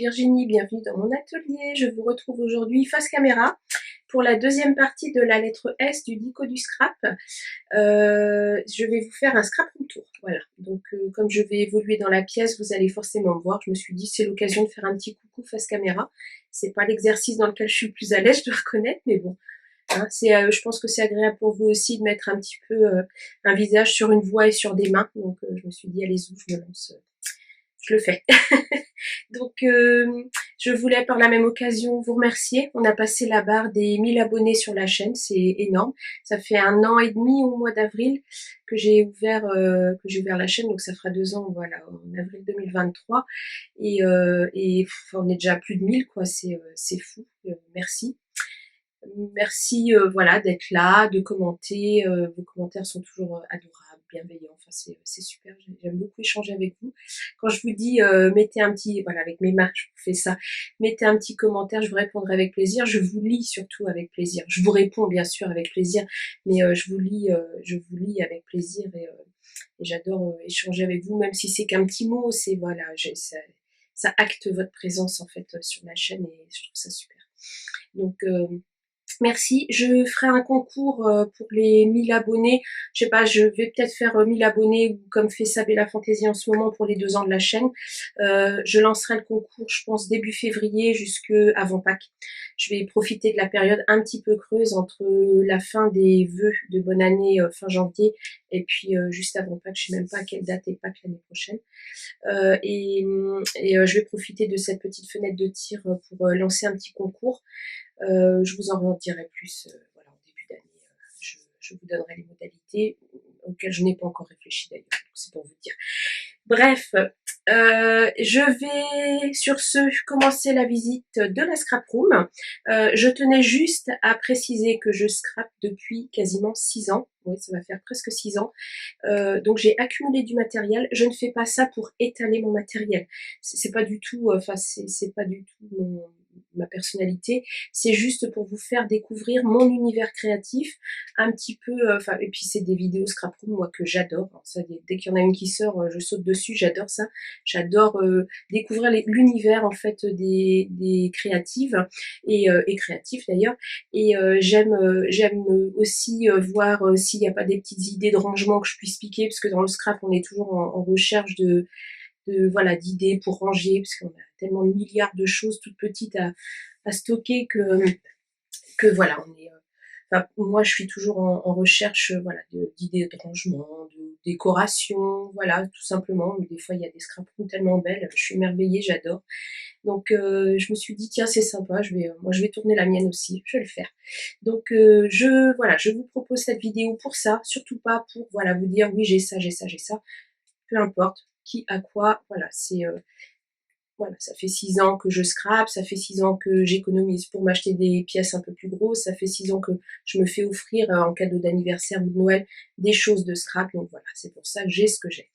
Virginie, bienvenue dans mon atelier. Je vous retrouve aujourd'hui face caméra pour la deuxième partie de la lettre S du dico du scrap. Je vais vous faire un scrap room tour. Voilà, donc comme je vais évoluer dans la pièce, vous allez forcément me voir. Je me suis dit c'est l'occasion de faire un petit coucou face caméra. C'est pas l'exercice dans lequel je suis le plus à l'aise, je dois reconnaître, mais bon. Hein, je pense que c'est agréable pour vous aussi de mettre un petit peu un visage sur une voix et sur des mains. Donc je me suis dit allez-y, je me lance. Je le fais. Donc, je voulais par la même occasion vous remercier. On a passé la barre des 1000 abonnés sur la chaîne, c'est énorme. Ça fait 1 an et demi au mois d'avril que j'ai ouvert la chaîne, donc ça fera 2 ans, voilà, en avril 2023. Et on est déjà à plus de 1000, quoi. C'est fou. Merci. Merci voilà, d'être là, de commenter. Vos commentaires sont toujours adorables, bienveillants. Enfin, c'est super. J'aime beaucoup échanger avec vous. Quand je vous dis mettez un petit, voilà, avec mes mains, je vous fais ça. Mettez un petit commentaire, je vous répondrai avec plaisir. Je vous lis surtout avec plaisir. Je vous réponds bien sûr avec plaisir, mais je vous lis avec plaisir et j'adore échanger avec vous, même si c'est qu'un petit mot. C'est voilà, ça acte votre présence en fait sur la chaîne et je trouve ça super. Donc merci. Je ferai un concours pour les 1000 abonnés. Je sais pas, je vais peut-être faire 1000 abonnés comme fait Sabella Fantasy en ce moment pour les 2 ans de la chaîne. Je lancerai le concours, je pense, début février jusque avant Pâques. Je vais profiter de la période un petit peu creuse entre la fin des vœux de bonne année fin janvier et puis juste avant Pâques. Je sais même pas à quelle date est Pâques l'année prochaine. Je vais profiter de cette petite fenêtre de tir pour lancer un petit concours. Je vous en dirai plus voilà, en début d'année. Je vous donnerai les modalités auxquelles je n'ai pas encore réfléchi d'ailleurs. C'est pour vous dire. Bref, je vais sur ce commencer la visite de la scrap room. Je tenais juste à préciser que je scrape depuis quasiment 6 ans. Oui, ça va faire presque 6 ans. Donc j'ai accumulé du matériel. Je ne fais pas ça pour étaler mon matériel. C'est pas du tout, enfin c'est pas du tout ma personnalité. C'est juste pour vous faire découvrir mon univers créatif, un petit peu. Enfin et puis c'est des vidéos scrap room moi que j'adore. Ça, dès qu'il y en a une qui sort, je saute dessus. J'adore ça. J'adore découvrir l'univers en fait des créatives et créatifs d'ailleurs. Et j'aime aussi voir s'il n'y a pas des petites idées de rangement que je puisse piquer, parce que dans le scrap, on est toujours en recherche voilà, d'idées pour ranger, parce qu'on a tellement de milliards de choses toutes petites à stocker que voilà, on est. Enfin, moi, je suis toujours en recherche, voilà, d'idées de rangement, de décoration, voilà, tout simplement. Mais des fois, il y a des scrap rooms tellement belles, je suis émerveillée, j'adore. Donc je me suis dit tiens c'est sympa, moi je vais tourner la mienne aussi, je vais le faire. Donc voilà, je vous propose cette vidéo pour ça, surtout pas pour voilà vous dire oui j'ai ça, j'ai ça, j'ai ça, peu importe qui a quoi, voilà c'est voilà, ça fait 6 ans que je scrape, ça fait 6 ans que j'économise pour m'acheter des pièces un peu plus grosses, ça fait 6 ans que je me fais offrir en cadeau d'anniversaire ou de Noël des choses de scrap, donc voilà, c'est pour ça que j'ai ce que j'ai.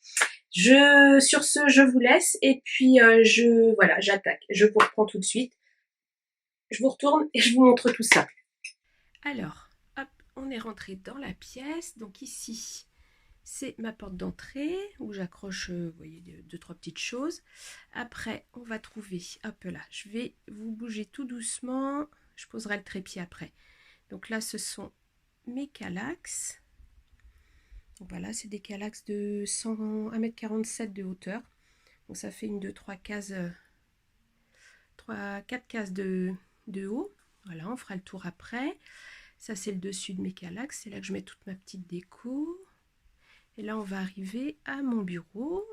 Sur ce, je vous laisse et puis voilà, j'attaque. Je vous reprends tout de suite. Je vous retourne et je vous montre tout ça. Alors, hop, on est rentré dans la pièce. Donc ici, c'est ma porte d'entrée où j'accroche, vous voyez, deux, trois petites choses. Après, on va trouver, hop là, je vais vous bouger tout doucement. Je poserai le trépied après. Donc là, ce sont mes calax. Donc voilà, c'est des calax de 1,47 m de hauteur. Donc ça fait une, deux, trois cases, 4 cases de haut. Voilà, on fera le tour après. Ça, c'est le dessus de mes calax. C'est là que je mets toute ma petite déco. Et là, on va arriver à mon bureau.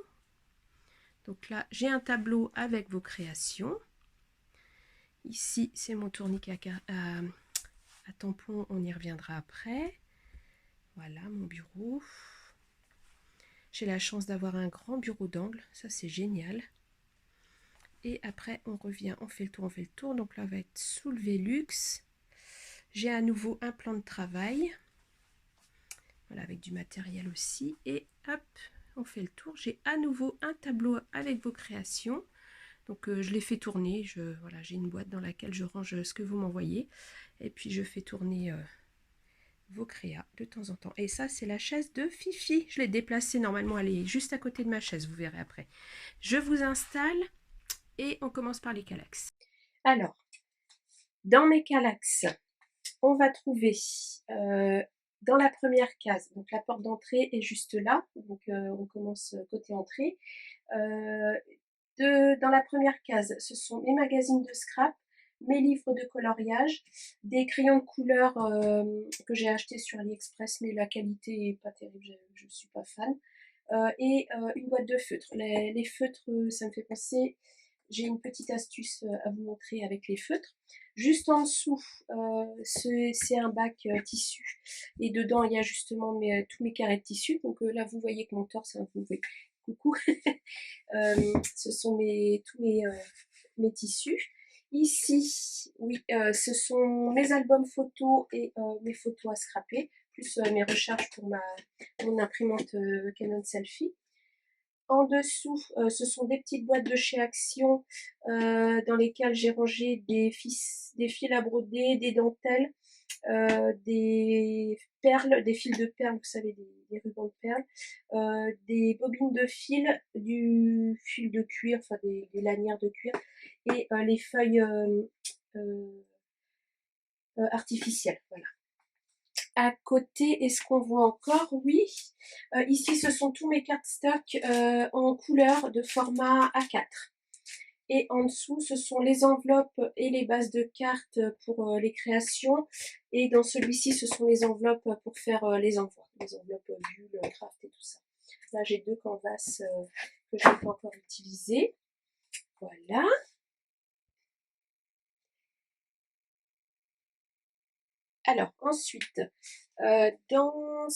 Donc là, j'ai un tableau avec vos créations. Ici, c'est mon tourniquet à tampon. On y reviendra après. Voilà, mon bureau. J'ai la chance d'avoir un grand bureau d'angle. Ça, c'est génial. Et après, on revient, on fait le tour, on fait le tour. Donc là, on va être sous le Velux. J'ai à nouveau un plan de travail. Voilà, avec du matériel aussi. Et hop, on fait le tour. J'ai à nouveau un tableau avec vos créations. Donc je les fais tourner. Voilà, j'ai une boîte dans laquelle je range ce que vous m'envoyez. Et puis je fais tourner vos créas de temps en temps. Et ça, c'est la chaise de Fifi. Je l'ai déplacée. Normalement, elle est juste à côté de ma chaise. Vous verrez après. Je vous installe. et on commence par les Kallax. Alors, dans mes Kallax, on va trouver dans la première case, donc la porte d'entrée est juste là, donc on commence côté entrée. Dans la première case, ce sont mes magazines de scrap, mes livres de coloriage, des crayons de couleur que j'ai achetés sur AliExpress, mais la qualité est pas terrible, je suis pas fan. Et une boîte de feutres. Les feutres, ça me fait penser, j'ai une petite astuce à vous montrer avec les feutres. Juste en dessous, c'est un bac tissu. Et dedans, il y a justement tous mes carrés de tissu. Donc là, vous voyez que mon torse, hein, vous voyez, coucou. Ce sont tous mes tissus. Ici, oui, ce sont mes albums photos et mes photos à scraper, plus mes recharges pour mon imprimante Canon Selfie. En dessous, ce sont des petites boîtes de chez Action dans lesquelles j'ai rangé des fils à broder, des dentelles, des perles, des fils de perles, vous savez, des rubans de perles, des bobines de fil, du fil de cuir, enfin des lanières de cuir, et les feuilles artificielles. Voilà. À côté, est-ce qu'on voit encore? Oui. Ici, ce sont tous mes cardstock en couleur de format A4. Et en dessous, ce sont les enveloppes et les bases de cartes pour les créations. Et dans celui-ci, ce sont les enveloppes pour faire les envois. Les enveloppes bulles, craft et tout ça. Là, j'ai 2 canvas que je n'ai pas encore utilisés. Voilà. Alors, ensuite, bon,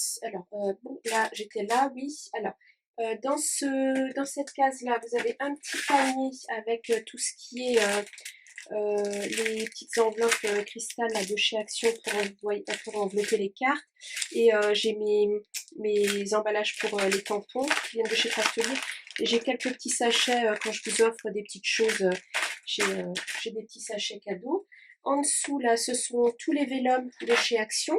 là, j'étais là, oui. Alors, dans cette case-là, vous avez un petit panier avec tout ce qui est les petites enveloppes cristal là, de chez Action pour envelopper les cartes. Et j'ai mes emballages pour les tampons qui viennent de chez Craftelier. Et j'ai quelques petits sachets quand je vous offre des petites choses. J'ai des petits sachets cadeaux. En dessous, là, ce sont tous les vélums de chez Action.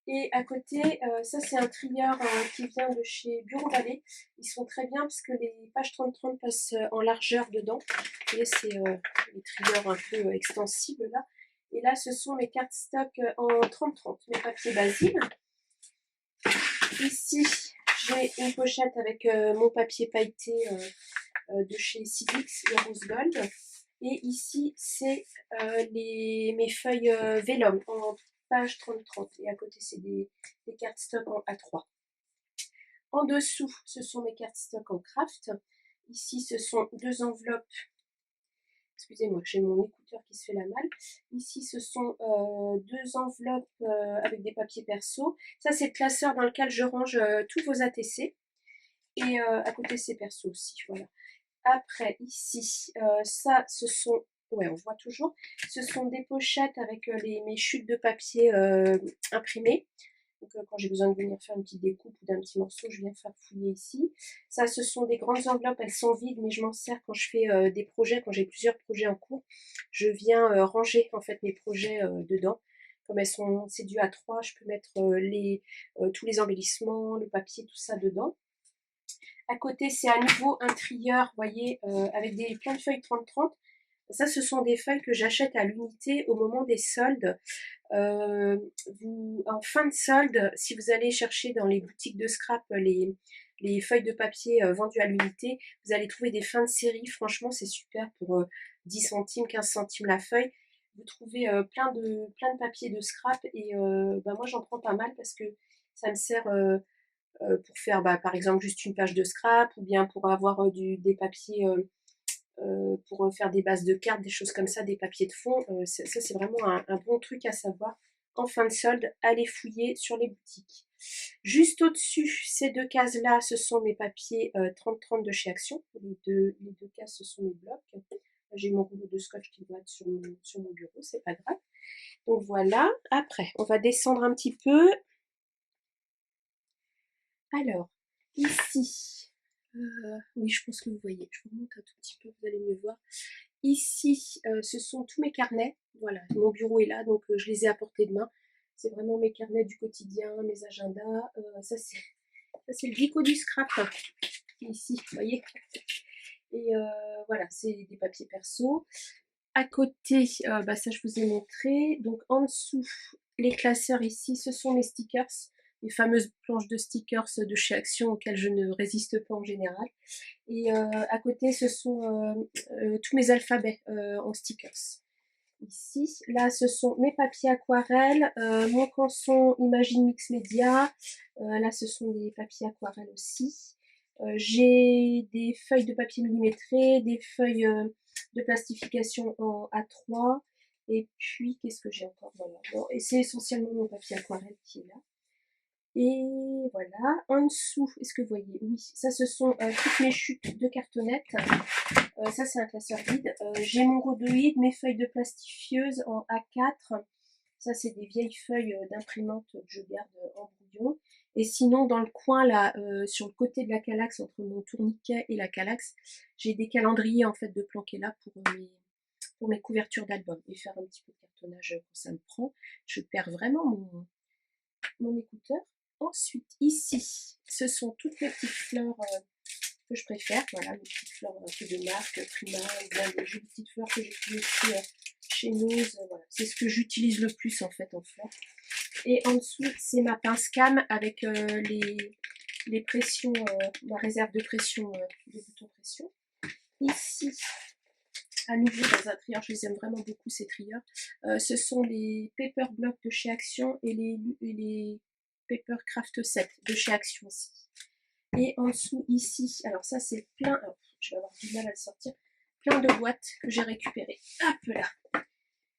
Et à côté, ça c'est un trieur qui vient de chez Bureau Vallée. Ils sont très bien parce que les pages 30-30 passent en largeur dedans. Vous voyez, c'est les trieurs un peu extensibles là. Et là, ce sont mes cartes stock en 30-30, mes papiers Basile. Ici, j'ai une pochette avec mon papier pailleté de chez Sidix, le Rose Gold. Et ici, c'est mes feuilles Vélum en page 30-30. Et à côté, c'est des cartes stock en A3. En dessous, ce sont mes cartes stock en craft. Ici, ce sont 2 enveloppes. Excusez-moi, j'ai mon écouteur qui se fait la malle. Ici, ce sont 2 enveloppes avec des papiers perso. Ça, c'est le classeur dans lequel je range tous vos ATC. Et à côté, c'est perso aussi. Voilà. Après, ici, ça, ce sont, ouais, on voit toujours, ce sont des pochettes avec mes chutes de papier imprimées. Donc, quand j'ai besoin de venir faire une petite découpe ou d'un petit morceau, je viens faire fouiller ici. Ça, ce sont des grandes enveloppes, elles sont vides, mais je m'en sers quand je fais des projets, quand j'ai plusieurs projets en cours. Je viens ranger en fait mes projets dedans. Comme c'est du A3, je peux mettre tous les embellissements, le papier, tout ça dedans. À côté, c'est à nouveau un trieur, vous voyez, avec plein de feuilles 30-30. Ça, ce sont des feuilles que j'achète à l'unité au moment des soldes. En fin de solde, si vous allez chercher dans les boutiques de scrap les feuilles de papier vendues à l'unité, vous allez trouver des fins de série. Franchement, c'est super pour 10 centimes, 15 centimes la feuille. Vous trouvez plein de papiers de scrap et moi, j'en prends pas mal parce que ça me sert pour faire par exemple juste une page de scrap ou bien pour avoir des papiers pour faire des bases de cartes, des choses comme ça, des papiers de fond. Ça c'est vraiment un bon truc à savoir. En fin de solde, allez fouiller sur les boutiques. Juste au-dessus, ces 2 cases-là, ce sont mes papiers 30-30 de chez Action. Les deux cases, ce sont mes blocs. J'ai mon rouleau de scotch qui doit être sur mon bureau, c'est pas grave. Donc voilà. Après, on va descendre un petit peu. Alors, ici, oui, je pense que vous voyez, je vous montre un tout petit peu, vous allez mieux voir. Ici, ce sont tous mes carnets. Voilà, mon bureau est là, donc je les ai à portée de main. C'est vraiment mes carnets du quotidien, mes agendas. Ça, c'est le Vico du scrap, ici, vous voyez. Et voilà, c'est des papiers perso. À côté, bah ça je vous ai montré. Donc en dessous, les classeurs ici, ce sont mes stickers, les fameuses planches de stickers de chez Action auxquelles je ne résiste pas en général. Et à côté, ce sont tous mes alphabets en stickers. Ici, là, ce sont mes papiers aquarelles, mon canson Imagine Mix Media. Là, ce sont des papiers aquarelles aussi. J'ai des feuilles de papier millimétré, des feuilles de plastification en A3. Et puis, qu'est-ce que j'ai encore? Voilà. Bon, et c'est essentiellement mon papier aquarelle qui est là. Et voilà, en dessous, est-ce que vous voyez? Oui, ça ce sont toutes mes chutes de cartonnettes. Ça c'est un classeur vide. J'ai mon rhodoïde, mes feuilles de plastifieuse en A4. Ça c'est des vieilles feuilles d'imprimante que je garde en brouillon. Et sinon dans le coin là, sur le côté de la calaxe, entre mon tourniquet et la calaxe, j'ai des calendriers en fait de planquer là pour mes couvertures d'album et faire un petit peu de cartonnage quand ça me prend. Je perds vraiment mon écouteur. Ensuite, ici, ce sont toutes mes petites fleurs que je préfère. Voilà, mes petites fleurs un peu de marque, Prima, ou bien des jolies petites fleurs que j'ai trouvées aussi chez Nose. Voilà, c'est ce que j'utilise le plus en fait en fleurs. Et en dessous, c'est ma pince cam avec les pressions, ma réserve de pression, de bouton pression. Ici, à nouveau dans un trieur, je les aime vraiment beaucoup ces trieurs. Ce sont les Paper Blocks de chez Action et les Paper Craft 7 de chez Action aussi. Et en dessous ici, alors ça c'est plein, alors, je vais avoir du mal à le sortir, plein de boîtes que j'ai récupérées. Hop là,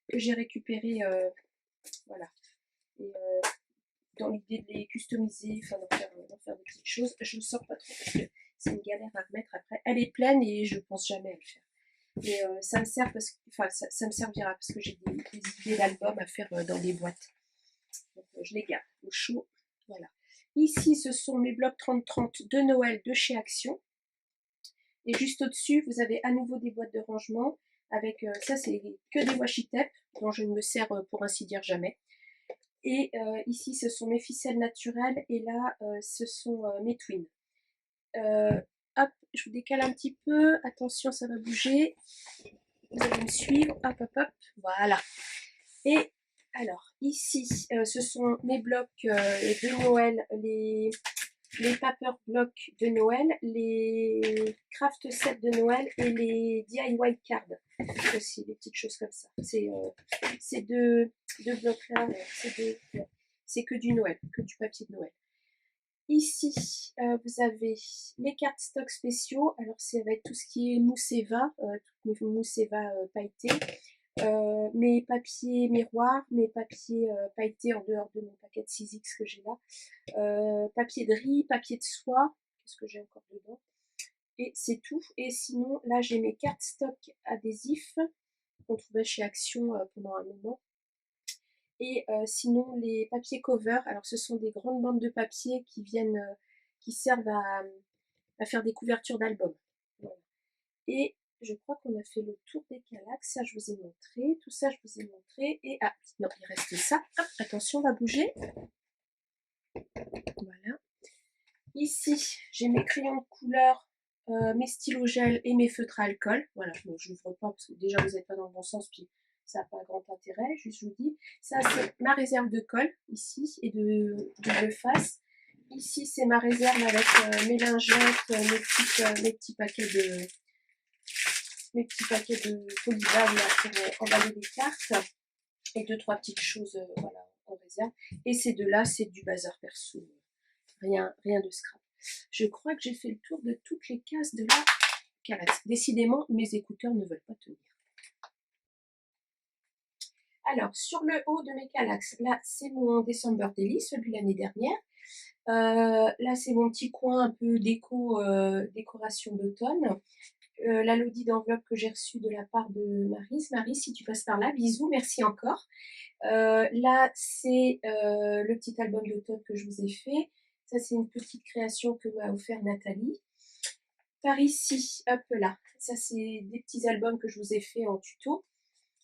que j'ai récupérées, voilà. Et dans l'idée de les customiser, enfin d'en faire des petites choses, je ne sors pas trop parce que c'est une galère à remettre après. Elle est pleine et je pense jamais à le faire. Mais ça me sert parce que, enfin, ça me servira parce que j'ai des idées d'albums à faire dans des boîtes. Donc je les garde au chaud. Voilà. Ici, ce sont mes blocs 30-30 de Noël de chez Action. Et juste au-dessus, vous avez à nouveau des boîtes de rangement avec ça, c'est que des washi tape dont je ne me sers pour ainsi dire jamais. Et ici, ce sont mes ficelles naturelles et là, ce sont mes twins. Hop, je vous décale un petit peu. Attention, ça va bouger. Vous allez me suivre. Hop, hop, hop. Voilà. Et alors, ici, ce sont mes blocs de Noël, les paper blocs de Noël, les craft sets de Noël et les DIY cards. Aussi, des petites choses comme ça. Ces deux blocs-là, c'est que du Noël, que du papier de Noël. Ici, vous avez les cartes stock spéciaux. Alors, c'est avec tout ce qui est Mousseva, toutes mes Mousseva pailletées. Mes papiers miroirs, mes papiers pailletés en dehors de mon paquet de 6X que j'ai là. Papier de riz, papier de soie. Qu'est-ce que j'ai encore dedans? Et c'est tout. Et sinon, là, j'ai mes cartes stock adhésifs qu'on trouvait chez Action pendant un moment. Et sinon, les papiers cover, alors ce sont des grandes bandes de papier qui servent à faire des couvertures d'albums. Voilà. Et je crois qu'on a fait le tour des calax. Ça, je vous ai montré. Tout ça, je vous ai montré. Et ah, non, il reste ça. Hop, attention, on va bouger. Voilà. Ici, j'ai mes crayons de couleur, mes stylos gel et mes feutres à alcool. Voilà, bon, je ne l'ouvre pas parce que déjà, vous n'êtes pas dans le bon sens. Puis ça n'a pas grand intérêt, juste je vous dis. Ça, c'est ma réserve de colle, ici, et de face. Ici, c'est ma réserve avec mes lingettes, mes petits paquets de polybag pour emballer des cartes. Et 2-3 petites choses voilà, en réserve. Et ces deux-là, c'est du bazar perso. Rien de scrap. Je crois que j'ai fait le tour de toutes les cases de la calax. Décidément, mes écouteurs ne veulent pas tenir. Alors, sur le haut de mes calax, là, c'est mon December Daily, celui de l'année dernière. Là, c'est mon petit coin un peu décoration d'automne. La lodi d'enveloppe que j'ai reçue de la part de Maryse. Maryse, si tu passes par là, bisous, merci encore. Là, c'est le petit album d'automne que je vous ai fait. Ça, c'est une petite création que m'a offert Nathalie. Par ici, hop là, ça c'est des petits albums que je vous ai fait en tuto.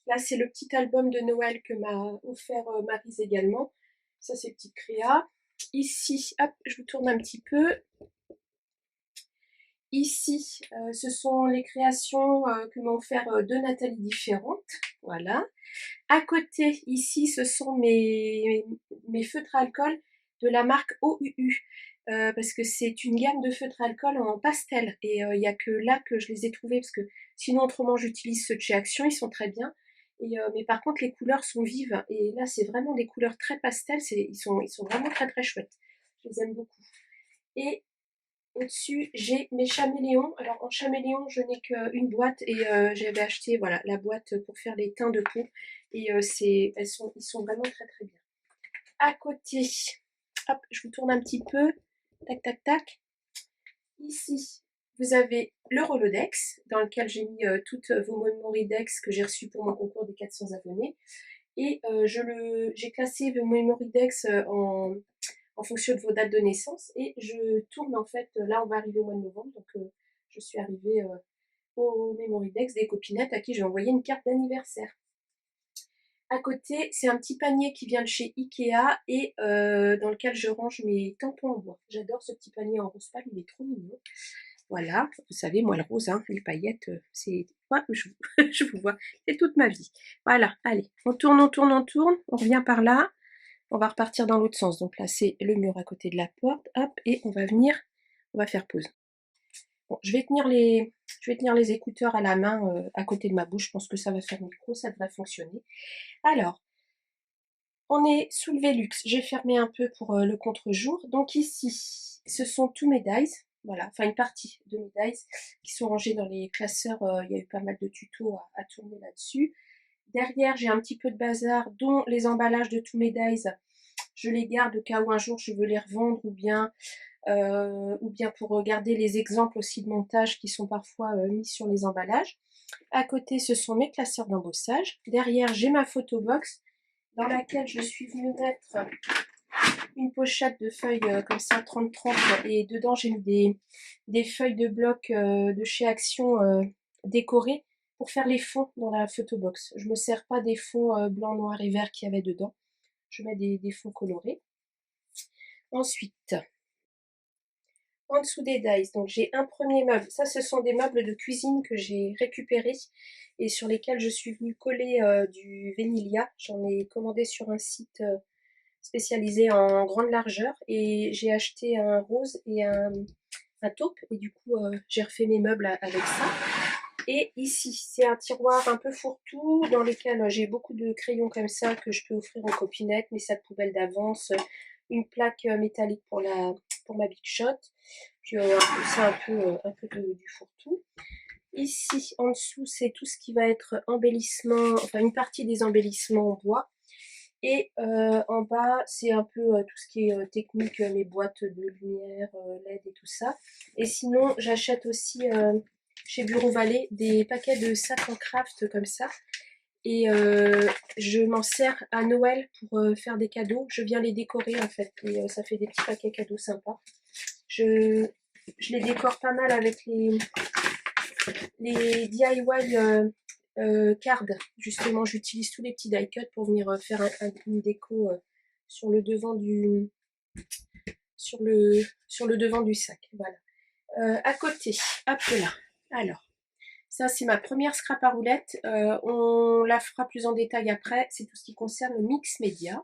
Là, c'est le petit album de Noël que m'a offert Maryse également. Ça, c'est petite créa. Ici, hop, je vous tourne un petit peu. ici, ce sont les créations que m'ont offert deux Nathalie différentes. Voilà. À côté, ici, ce sont mes feutres à alcool de la marque OUU. Parce que c'est une gamme de feutres à alcool en pastel. Et il n'y a que là que je les ai trouvés. Parce que sinon, autrement, j'utilise ceux de chez Action. Ils sont très bien. Et, mais par contre, les couleurs sont vives. Et là, c'est vraiment des couleurs très pastel. Ils sont vraiment très très chouettes. Je les aime beaucoup. Et au-dessus, j'ai mes chaméléons. Alors en chaméléon, je n'ai qu'une boîte et j'avais acheté voilà, la boîte pour faire les teints de peau. Et ils sont vraiment très très bien. À côté, hop, je vous tourne un petit peu. Tac, tac, tac. Ici, vous avez le Rolodex dans lequel j'ai mis toutes vos memory Dex que j'ai reçues pour mon concours des 400 abonnés. Et j'ai classé vos memory Dex en fonction de vos dates de naissance. Et je tourne en fait, là on va arriver au mois de novembre, donc je suis arrivée au Memory Dex des copinettes à qui j'ai envoyé une carte d'anniversaire. À côté, c'est un petit panier qui vient de chez Ikea et dans lequel je range mes tampons en bois. J'adore ce petit panier en rose pâle, il est trop mignon. Voilà, vous savez, moi le rose, hein, les paillettes, c'est... Ouais, je vous vois, c'est toute ma vie. Voilà, allez, on tourne, on tourne, on tourne, on revient par là. On va repartir dans l'autre sens. Donc là, c'est le mur à côté de la porte. Hop, et on va faire pause. Bon, je vais tenir les écouteurs à la main à côté de ma bouche. Je pense que ça va faire micro, ça devrait fonctionner. Alors, on est sous le Velux. J'ai fermé un peu pour le contre-jour. Donc ici, ce sont tous mes dies. Voilà, enfin une partie de mes dies qui sont rangés dans les classeurs. Il y a eu pas mal de tutos à tourner là-dessus. Derrière, j'ai un petit peu de bazar, dont les emballages de tous mes dies. Je les garde au cas où un jour je veux les revendre ou bien pour regarder les exemples aussi de montage qui sont parfois mis sur les emballages. À côté, ce sont mes classeurs d'embossage. Derrière, j'ai ma photobox dans laquelle je suis venue mettre une pochette de feuilles comme ça, 30-30, et dedans j'ai mis des feuilles de bloc de chez Action décorées pour faire les fonds dans la photobox. Je ne me sers pas des fonds blanc, noir et vert qu'il y avait dedans. Je mets des fonds colorés. Ensuite, en dessous des dies, donc j'ai un premier meuble. Ça, ce sont des meubles de cuisine que j'ai récupérés et sur lesquels je suis venue coller du Vénilia. J'en ai commandé sur un site spécialisé en grande largeur et j'ai acheté un rose et un taupe et du coup j'ai refait mes meubles avec ça. Et ici, c'est un tiroir un peu fourre-tout dans lequel j'ai beaucoup de crayons comme ça que je peux offrir aux copinettes, mes sacs poubelles d'avance, une plaque métallique pour ma Big Shot, puis c'est un peu du fourre-tout. Ici, en dessous, c'est tout ce qui va être embellissement, enfin une partie des embellissements en bois. Et en bas, c'est un peu tout ce qui est technique, les boîtes de lumière, LED et tout ça. Et sinon, j'achète aussi chez Bureau Vallée des paquets de sacs en craft comme ça. Et je m'en sers à Noël pour faire des cadeaux. Je viens les décorer en fait. Et ça fait des petits paquets cadeaux sympas. Je les décore pas mal avec les DIY cards. Justement, j'utilise tous les petits die cuts pour venir faire une déco sur le devant du sac. Voilà. À côté, hop là. Alors, ça c'est ma première scrap à roulettes. On la fera plus en détail après. C'est tout ce qui concerne le mix média.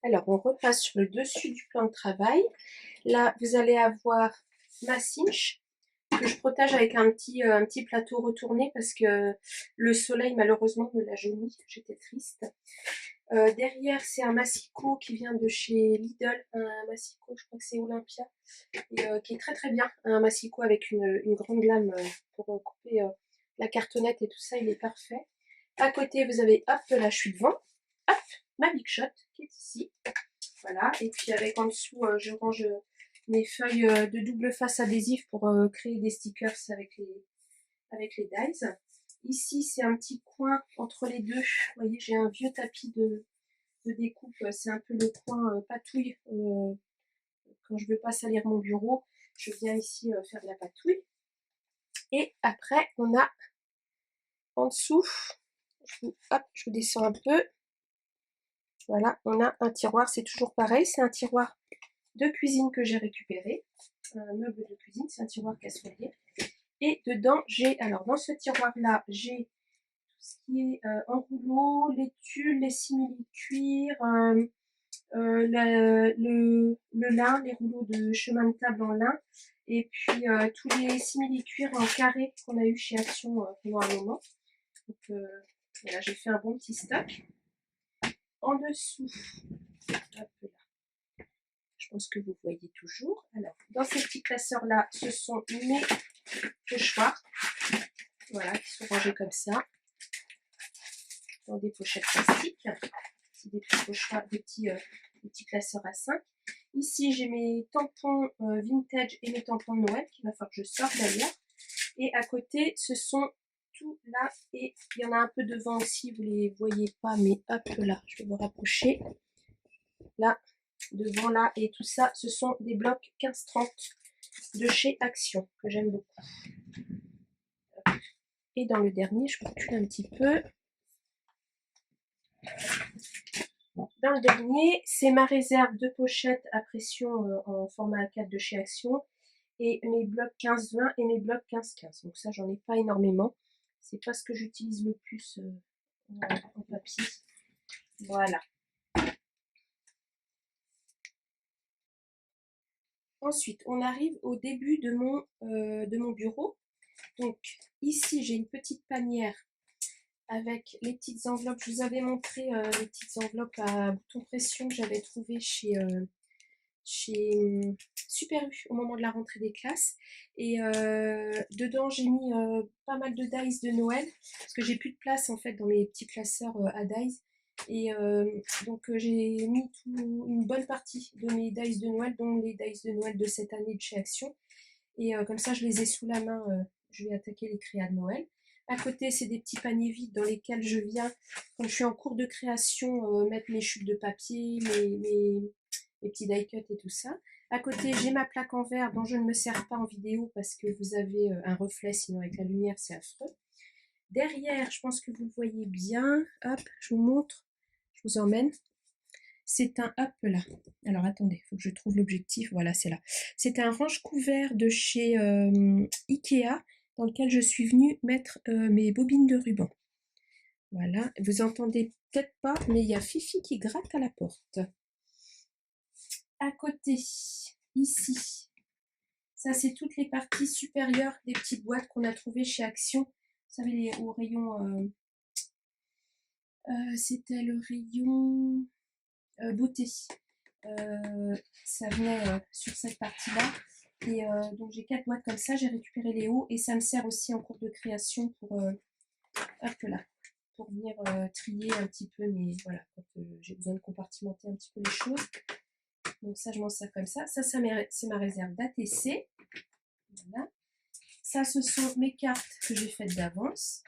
Alors, on repasse sur le dessus du plan de travail. Là, vous allez avoir ma cinch que je protège avec un petit plateau retourné parce que le soleil malheureusement me l'a jauni. J'étais triste. Derrière, c'est un massicot qui vient de chez Lidl, un massicot, je crois que c'est Olympia, et qui est très très bien. Un massicot avec une grande lame pour couper la cartonnette et tout ça, il est parfait. À côté, vous avez, hop, là, je suis devant, hop, ma Big Shot qui est ici. Voilà, et puis avec en dessous, je range mes feuilles de double face adhésif pour créer des stickers avec les dies. Ici, c'est un petit coin entre les deux. Vous voyez, j'ai un vieux tapis de découpe. C'est un peu le coin patouille. Quand je ne veux pas salir mon bureau, je viens ici faire de la patouille. Et après, on a en dessous, je vous descends un peu. Voilà, on a un tiroir. C'est toujours pareil. C'est un tiroir de cuisine que j'ai récupéré. Un meuble de cuisine, c'est un tiroir casserolier. Et dedans, j'ai, alors dans ce tiroir-là, j'ai tout ce qui est en rouleau, les tulles, les simili-cuirs, le lin, les rouleaux de chemin de table en lin, et puis tous les simili-cuirs en carré qu'on a eu chez Action pendant un moment. Donc voilà, j'ai fait un bon petit stock. En dessous, hop là, je pense que vous voyez toujours. Alors, dans ces petits classeurs-là, ce sont mes pochoirs. Voilà, qui sont rangés comme ça, dans des pochettes plastiques. C'est des petits pochoirs, des petits classeurs à 5. Ici, j'ai mes tampons vintage et mes tampons de Noël, qu'il va falloir que je sorte d'ailleurs. Et à côté, ce sont tout là, et il y en a un peu devant aussi, vous les voyez pas, mais hop là, je vais vous rapprocher. Là, devant là, et tout ça, ce sont des blocs 15-30 de chez Action, que j'aime beaucoup. Et dans le dernier, je recule un petit peu. Dans le dernier, c'est ma réserve de pochettes à pression en format A4 de chez Action. Et mes blocs 15-20 et mes blocs 15-15. Donc ça, j'en ai pas énormément. C'est pas ce que j'utilise le plus en papier. Voilà. Ensuite, on arrive au début de mon bureau. Donc ici, j'ai une petite panière avec les petites enveloppes. Je vous avais montré les petites enveloppes à bouton pression que j'avais trouvées chez Super U au moment de la rentrée des classes. Et dedans, j'ai mis pas mal de dies de Noël parce que j'ai plus de place en fait dans mes petits classeurs à dies. Et donc j'ai mis une bonne partie de mes dies de Noël, dont les dies de Noël de cette année de chez Action. Et comme ça, je les ai sous la main. Je vais attaquer les créas de Noël. À côté, c'est des petits paniers vides dans lesquels je viens, quand je suis en cours de création, mettre mes chutes de papier, mes petits die cuts et tout ça. À côté, j'ai ma plaque en verre dont je ne me sers pas en vidéo parce que vous avez un reflet, sinon avec la lumière, c'est affreux. Derrière, je pense que vous le voyez bien. Hop, je vous montre. Je vous emmène. C'est un hop là. Alors attendez, il faut que je trouve l'objectif. Voilà, c'est là. C'est un range couvert de chez Ikea dans lequel je suis venue mettre mes bobines de ruban. Voilà, vous entendez peut-être pas, mais il y a Fifi qui gratte à la porte. À côté, ici, ça c'est toutes les parties supérieures des petites boîtes qu'on a trouvées chez Action. Vous savez, au rayon, c'était le rayon beauté. Ça venait sur cette partie-là. Et donc j'ai 4 boîtes comme ça, j'ai récupéré les hauts et ça me sert aussi en cours de création pour hop là, pour venir trier un petit peu, mais voilà, quand j'ai besoin de compartimenter un petit peu les choses. Donc ça, je m'en sers comme ça. Ça c'est ma réserve d'ATC. Voilà. Ça, ce sont mes cartes que j'ai faites d'avance.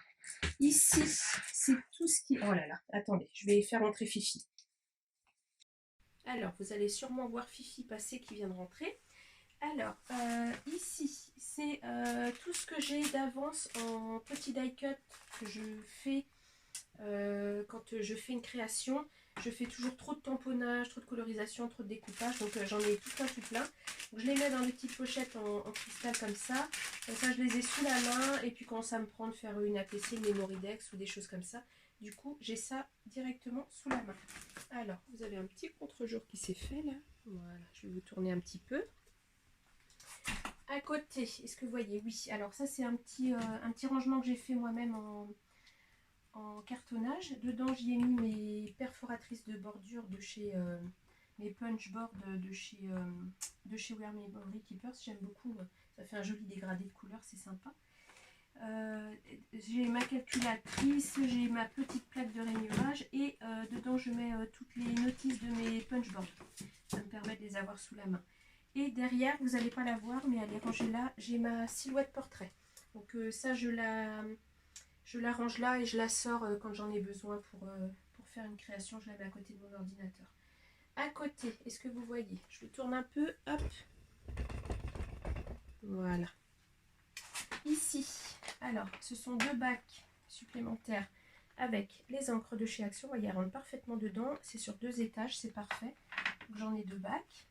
Ici, c'est tout ce qui... Oh là là, attendez, je vais faire entrer Fifi. Alors, vous allez sûrement voir Fifi passer qui vient de rentrer. Alors, ici, c'est tout ce que j'ai d'avance en petit die cut que je fais quand je fais une création. Je fais toujours trop de tamponnage, trop de colorisation, trop de découpage, donc j'en ai tout plein. Donc, je les mets dans des petites pochettes en cristal comme ça. Comme ça, je les ai sous la main, et puis quand ça me prend de faire une ATC, une Memoridex ou des choses comme ça, du coup, j'ai ça directement sous la main. Alors, vous avez un petit contre-jour qui s'est fait là. Voilà, je vais vous tourner un petit peu. À côté, est-ce que vous voyez? Oui, alors ça c'est un petit rangement que j'ai fait moi-même en cartonnage. Dedans, j'y ai mis mes perforatrices de bordure de chez mes punch boards de chez Wear Memory Keepers. J'aime beaucoup, ça fait un joli dégradé de couleurs, c'est sympa. J'ai ma calculatrice, j'ai ma petite plaque de rainurage et dedans je mets toutes les notices de mes punch boards. Ça me permet de les avoir sous la main. Et derrière, vous n'allez pas la voir, mais elle est rangée là, j'ai ma silhouette portrait. Donc ça, je la range là et je la sors quand j'en ai besoin pour faire une création. Je la mets à côté de mon ordinateur. À côté, est-ce que vous voyez? Je le tourne un peu, hop. Voilà. Ici, alors, ce sont 2 bacs supplémentaires avec les encres de chez Action. Vous voyez, elles rentrent parfaitement dedans. C'est sur 2 étages, c'est parfait. J'en ai 2 bacs.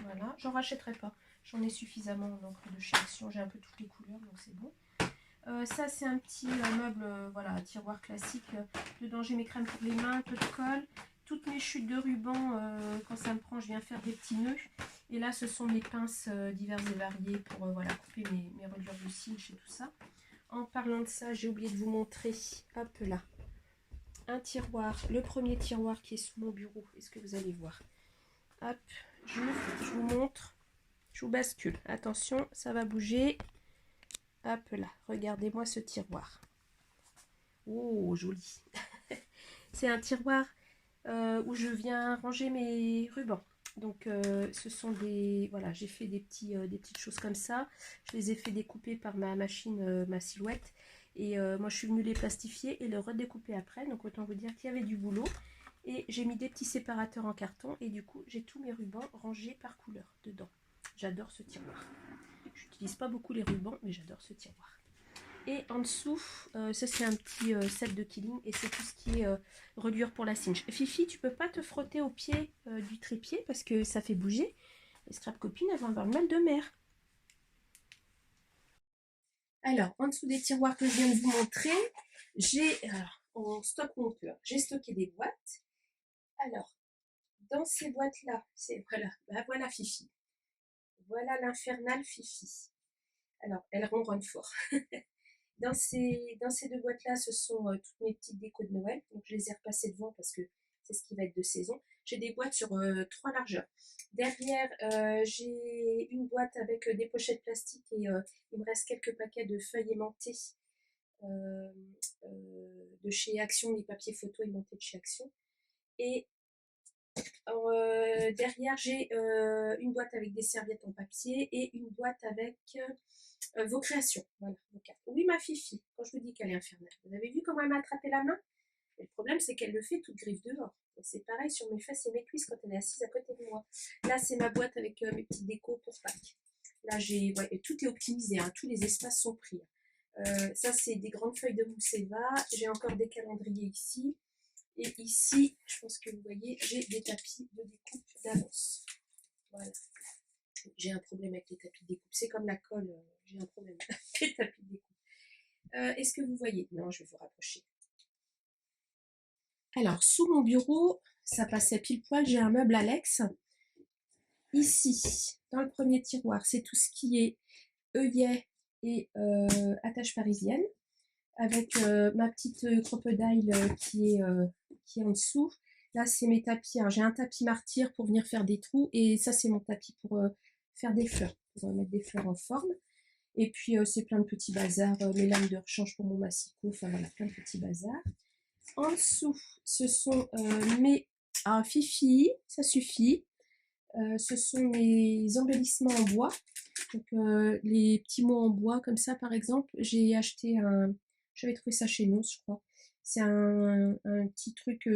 Voilà, j'en rachèterai pas. J'en ai suffisamment en encre de chez Action. J'ai un peu toutes les couleurs, donc c'est bon. Ça, c'est un petit meuble, voilà, un tiroir classique. Dedans, j'ai mes crèmes pour les mains, un peu de colle. Toutes mes chutes de ruban, quand ça me prend, je viens faire des petits nœuds. Et là, ce sont mes pinces diverses et variées pour voilà, couper mes reliures de cils et tout ça. En parlant de ça, j'ai oublié de vous montrer, hop là, un tiroir, le premier tiroir qui est sous mon bureau. Est-ce que vous allez voir? Hop, je vous montre, je vous bascule. Attention, ça va bouger. Hop là, regardez-moi ce tiroir. Oh, joli. C'est un tiroir où je viens ranger mes rubans. Donc ce sont des... Voilà, j'ai fait des petites choses comme ça. Je les ai fait découper par ma machine, ma silhouette. Et moi, je suis venue les plastifier et les redécouper après. Donc autant vous dire qu'il y avait du boulot. Et j'ai mis des petits séparateurs en carton. Et du coup, j'ai tous mes rubans rangés par couleur dedans. J'adore ce tiroir. Je n'utilise pas beaucoup les rubans, mais j'adore ce tiroir. Et en dessous, ça c'est un petit set de killing et c'est tout ce qui est reliure pour la cinch. Fifi, tu peux pas te frotter au pied du trépied parce que ça fait bouger. Les scrap copines, elles vont avoir le mal de mer. Alors, en dessous des tiroirs que je viens de vous montrer, on stocke mon peu. J'ai stocké des boîtes. Alors, dans ces boîtes-là, c'est voilà Fifi. Voilà l'infernale Fifi. Alors, elle ronronne fort. Dans ces deux boîtes-là, ce sont toutes mes petites décos de Noël. Donc, je les ai repassées devant parce que c'est ce qui va être de saison. J'ai des boîtes sur 3 largeurs. Derrière, j'ai une boîte avec des pochettes plastiques et il me reste quelques paquets de feuilles aimantées de chez Action, les papiers photos aimantés de chez Action. Et derrière, j'ai une boîte avec des serviettes en papier et une boîte avec vos créations. Voilà, vos cartes. Oui, ma Fifi, quand je vous dis qu'elle est infernale. Vous avez vu comment elle m'a attrapé la main? Et le problème, c'est qu'elle le fait toute griffe dehors. C'est pareil sur mes fesses et mes cuisses quand elle est assise à côté de moi. Là, c'est ma boîte avec mes petites décos pour Pâques. Là, tout est optimisé, hein, tous les espaces sont pris. Ça, c'est des grandes feuilles de Mousseva. J'ai encore des calendriers ici. Et ici, je pense que vous voyez, j'ai des tapis de découpe d'avance. Voilà. J'ai un problème avec les tapis de découpe. C'est comme la colle, j'ai un problème avec les tapis de découpe. Est-ce que vous voyez? Non, je vais vous rapprocher. Alors, sous mon bureau, ça passait pile poil, j'ai un meuble Alex. Ici, dans le premier tiroir, c'est tout ce qui est œillet et attache parisienne. Avec ma petite crocodile qui est en dessous. Là, c'est mes tapis. J'ai un tapis martyr pour venir faire des trous. Et ça, c'est mon tapis pour faire des fleurs, pour mettre des fleurs en forme. Et puis, c'est plein de petits bazars. Mes lames de rechange pour mon massicot. Enfin, voilà, plein de petits bazars. En dessous, ce sont mes... Ah, Fifi, ça suffit. Ce sont mes embellissements en bois. Donc, les petits mots en bois, comme ça, par exemple. J'ai acheté j'avais trouvé ça chez nous, je crois. C'est un petit truc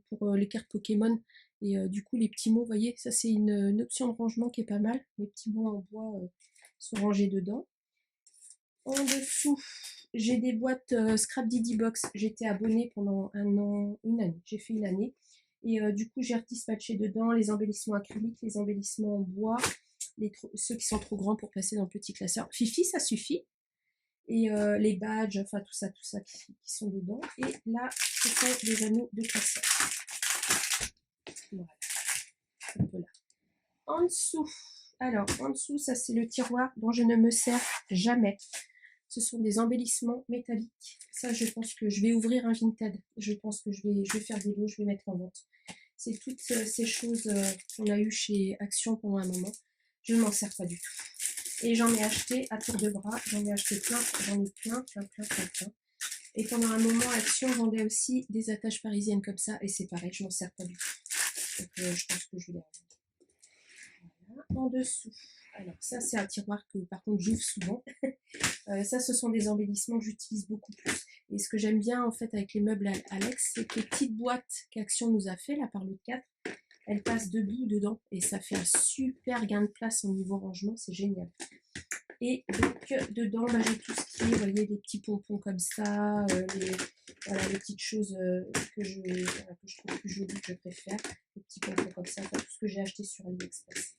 pour les cartes Pokémon. Et du coup, les petits mots, vous voyez, ça c'est une option de rangement qui est pas mal. Les petits mots en bois sont rangés dedans. En dessous, j'ai des boîtes Scrap Didi Box. J'étais abonnée pendant une année. J'ai fait une année. Et du coup, j'ai redispatché dedans les embellissements acryliques, les embellissements en bois, ceux qui sont trop grands pour passer dans le petit classeur. Fifi, ça suffit. Et les badges, enfin tout ça qui sont dedans. Et là, ce sont des anneaux de classeur. Voilà, un peu là. En dessous, ça c'est le tiroir dont je ne me sers jamais. Ce sont des embellissements métalliques. Ça, je pense que je vais ouvrir un Vinted. Je pense que je vais faire des lots, je vais mettre en vente. C'est toutes ces choses qu'on a eues chez Action pendant un moment. Je ne m'en sers pas du tout. Et j'en ai acheté à tour de bras. J'en ai acheté plein. J'en ai plein. Et pendant un moment, Action vendait aussi des attaches parisiennes comme ça. Et c'est pareil, je m'en sers pas du tout. Donc je pense que je vais les revendre. Voilà. En dessous. Alors ça, c'est un tiroir que par contre j'ouvre souvent. Ça, ce sont des embellissements que j'utilise beaucoup plus. Et ce que j'aime bien en fait avec les meubles Alex, c'est que les petites boîtes qu'Action nous a fait là par le 4, elles passent debout dedans et ça fait un super gain de place au niveau rangement, c'est génial. Et donc dedans, j'ai tout ce qui est, vous voyez, des petits pompons comme ça, les petites choses que je trouve plus jolies, que je préfère, des petits pompons comme ça, tout ce que j'ai acheté sur AliExpress.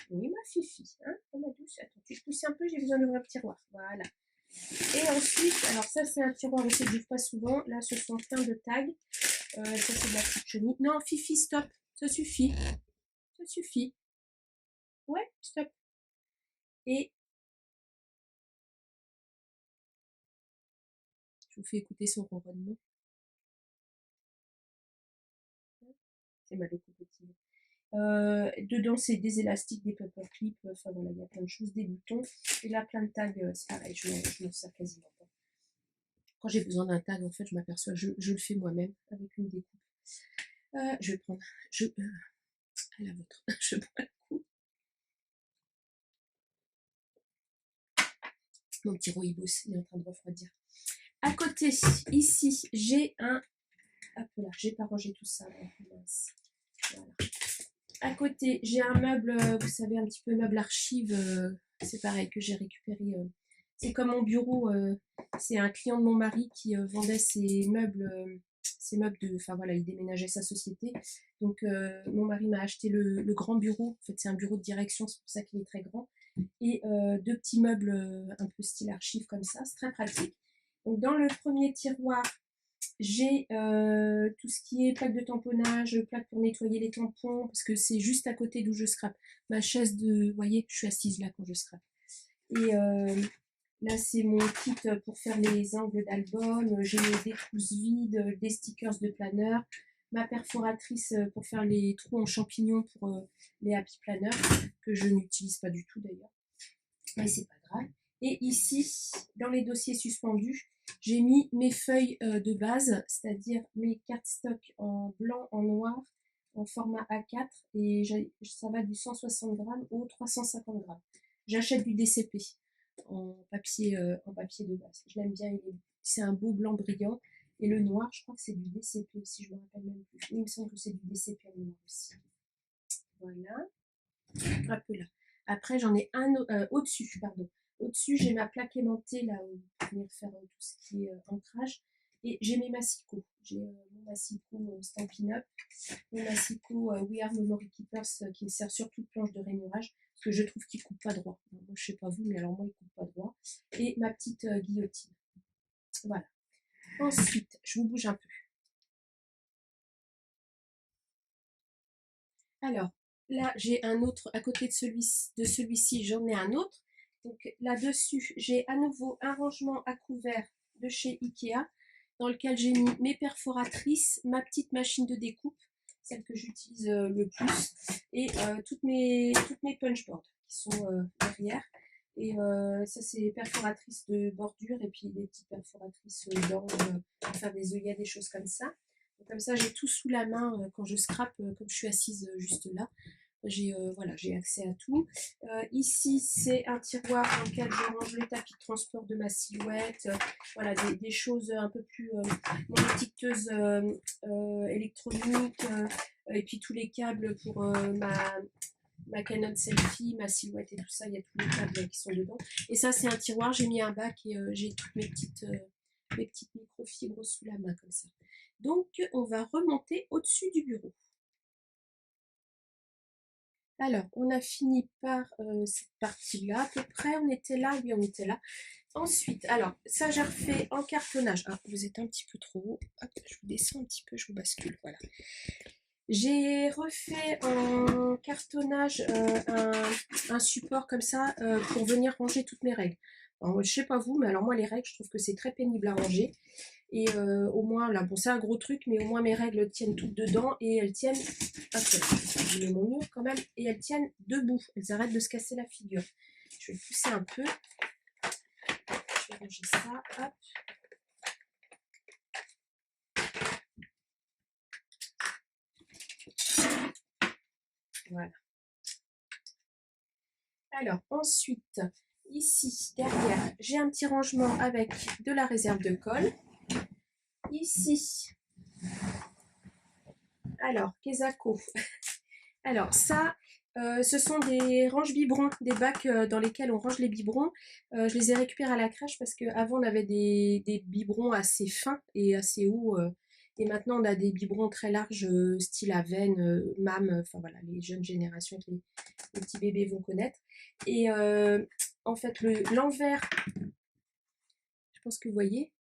Oui, ma fifi. Hein, oh, ma douce. Attends, tu te pousses un peu, j'ai besoin d'ouvrir le tiroir. Voilà. Et ensuite, alors ça, c'est un tiroir aussi que j'ouvre pas souvent. Là, ce sont plein de tags. Ça, c'est de la petite chenille. Non, fifi, stop. Ça suffit. Ça suffit. Ouais, stop. Et je vous fais écouter son ronronnement. C'est ma locomotive. Dedans, c'est des élastiques, des paper clips, enfin voilà, il y a plein de choses, des boutons. Et là, plein de tags, c'est pareil, je m'en sers quasiment pas. Quand j'ai besoin d'un tag, en fait, je m'aperçois, je le fais moi-même avec une découpe. Je vais prendre, à la vôtre, je prends le coup. Mon petit rooibos, il est en train de refroidir. À côté, ici, j'ai un, hop là, j'ai pas rangé tout ça, mince. Voilà. À côté, j'ai un meuble, vous savez, un petit peu meuble archive, c'est pareil, que j'ai récupéré. C'est comme mon bureau, c'est un client de mon mari qui vendait ses meubles de, enfin voilà, il déménageait sa société. Donc mon mari m'a acheté le grand bureau, en fait c'est un bureau de direction, c'est pour ça qu'il est très grand. Et deux petits meubles un peu style archive comme ça, c'est très pratique. Donc dans le premier tiroir, j'ai tout ce qui est plaque de tamponnage, plaque pour nettoyer les tampons, parce que c'est juste à côté d'où je scrape. Ma chaise de... Vous voyez, je suis assise là quand je scrape. Et là, c'est mon kit pour faire les angles d'album. J'ai des trousses vides, des stickers de planeur, ma perforatrice pour faire les trous en champignons pour les happy planners, que je n'utilise pas du tout d'ailleurs. Mais c'est pas grave. Et ici, dans les dossiers suspendus, j'ai mis mes feuilles de base, c'est-à-dire mes cartes stock en blanc, en noir, en format A4, et ça va du 160 grammes au 350 grammes. J'achète du DCP en papier de base. Je l'aime bien, c'est un beau blanc brillant. Et le noir, je crois que c'est du DCP aussi, je me rappelle même plus. Il me semble que c'est du DCP en noir aussi. Voilà. Hop là. Après, j'en ai un au-dessus, pardon. Au-dessus, j'ai ma plaque aimantée là où pour venir faire tout ce qui est ancrage. Et j'ai mes massicots. J'ai mon massicot Stampin' Up, mon massicot We Are Memory Keepers qui me sert surtout de planche de rainurage parce que je trouve qu'il ne coupe pas droit. Moi, je sais pas vous, mais alors moi, il ne coupe pas droit. Et ma petite guillotine. Voilà. Ensuite, je vous bouge un peu. Alors, là, j'ai un autre, à côté de celui-ci, j'en ai un autre. Donc là-dessus, j'ai à nouveau un rangement à couvert de chez Ikea, dans lequel j'ai mis mes perforatrices, ma petite machine de découpe, celle que j'utilise le plus, et toutes mes punchboards qui sont derrière. Et ça, c'est les perforatrices de bordure, et puis des petites perforatrices d'angle pour faire des œillets, des choses comme ça. Comme ça, j'ai tout sous la main quand je scrape, comme je suis assise juste là. Voilà, j'ai accès à tout. Ici, c'est un tiroir dans lequel je range les tapis de transport de ma silhouette. Voilà, des choses un peu plus mon étiqueteuse électronique. Et puis tous les câbles pour ma Canon selfie, ma silhouette et tout ça. Il y a tous les câbles qui sont dedans. Et ça, c'est un tiroir. J'ai mis un bac et j'ai toutes mes petites microfibres sous la main comme ça. Donc, on va remonter au-dessus du bureau. Alors, on a fini par cette partie-là, à peu près. On était là, oui, on était là. Ensuite, alors, ça, j'ai refait en cartonnage. Ah, vous êtes un petit peu trop haut. Hop, je vous descends un petit peu, je vous bascule, voilà. J'ai refait en cartonnage un support comme ça pour venir ranger toutes mes règles. Alors, je sais pas vous, mais alors moi, les règles, je trouve que c'est très pénible à ranger. Et au moins, là, bon, c'est un gros truc, mais au moins mes règles tiennent toutes dedans et elles tiennent, je mets mon mur quand même, et elles tiennent debout. Elles arrêtent de se casser la figure. Je vais pousser un peu. Je vais ranger ça, hop. Voilà. Alors, ensuite, ici, derrière, j'ai un petit rangement avec de la réserve de colle. Ici, alors, Kesako. Alors, ça, ce sont des ranges biberons, des bacs dans lesquels on range les biberons. Je les ai récupérés à la crèche parce qu'avant, on avait des biberons assez fins et assez hauts. Et maintenant, on a des biberons très larges, style Aven, Mam, enfin voilà, les jeunes générations, les petits bébés vont connaître. Et en fait, l'envers, je pense que vous voyez,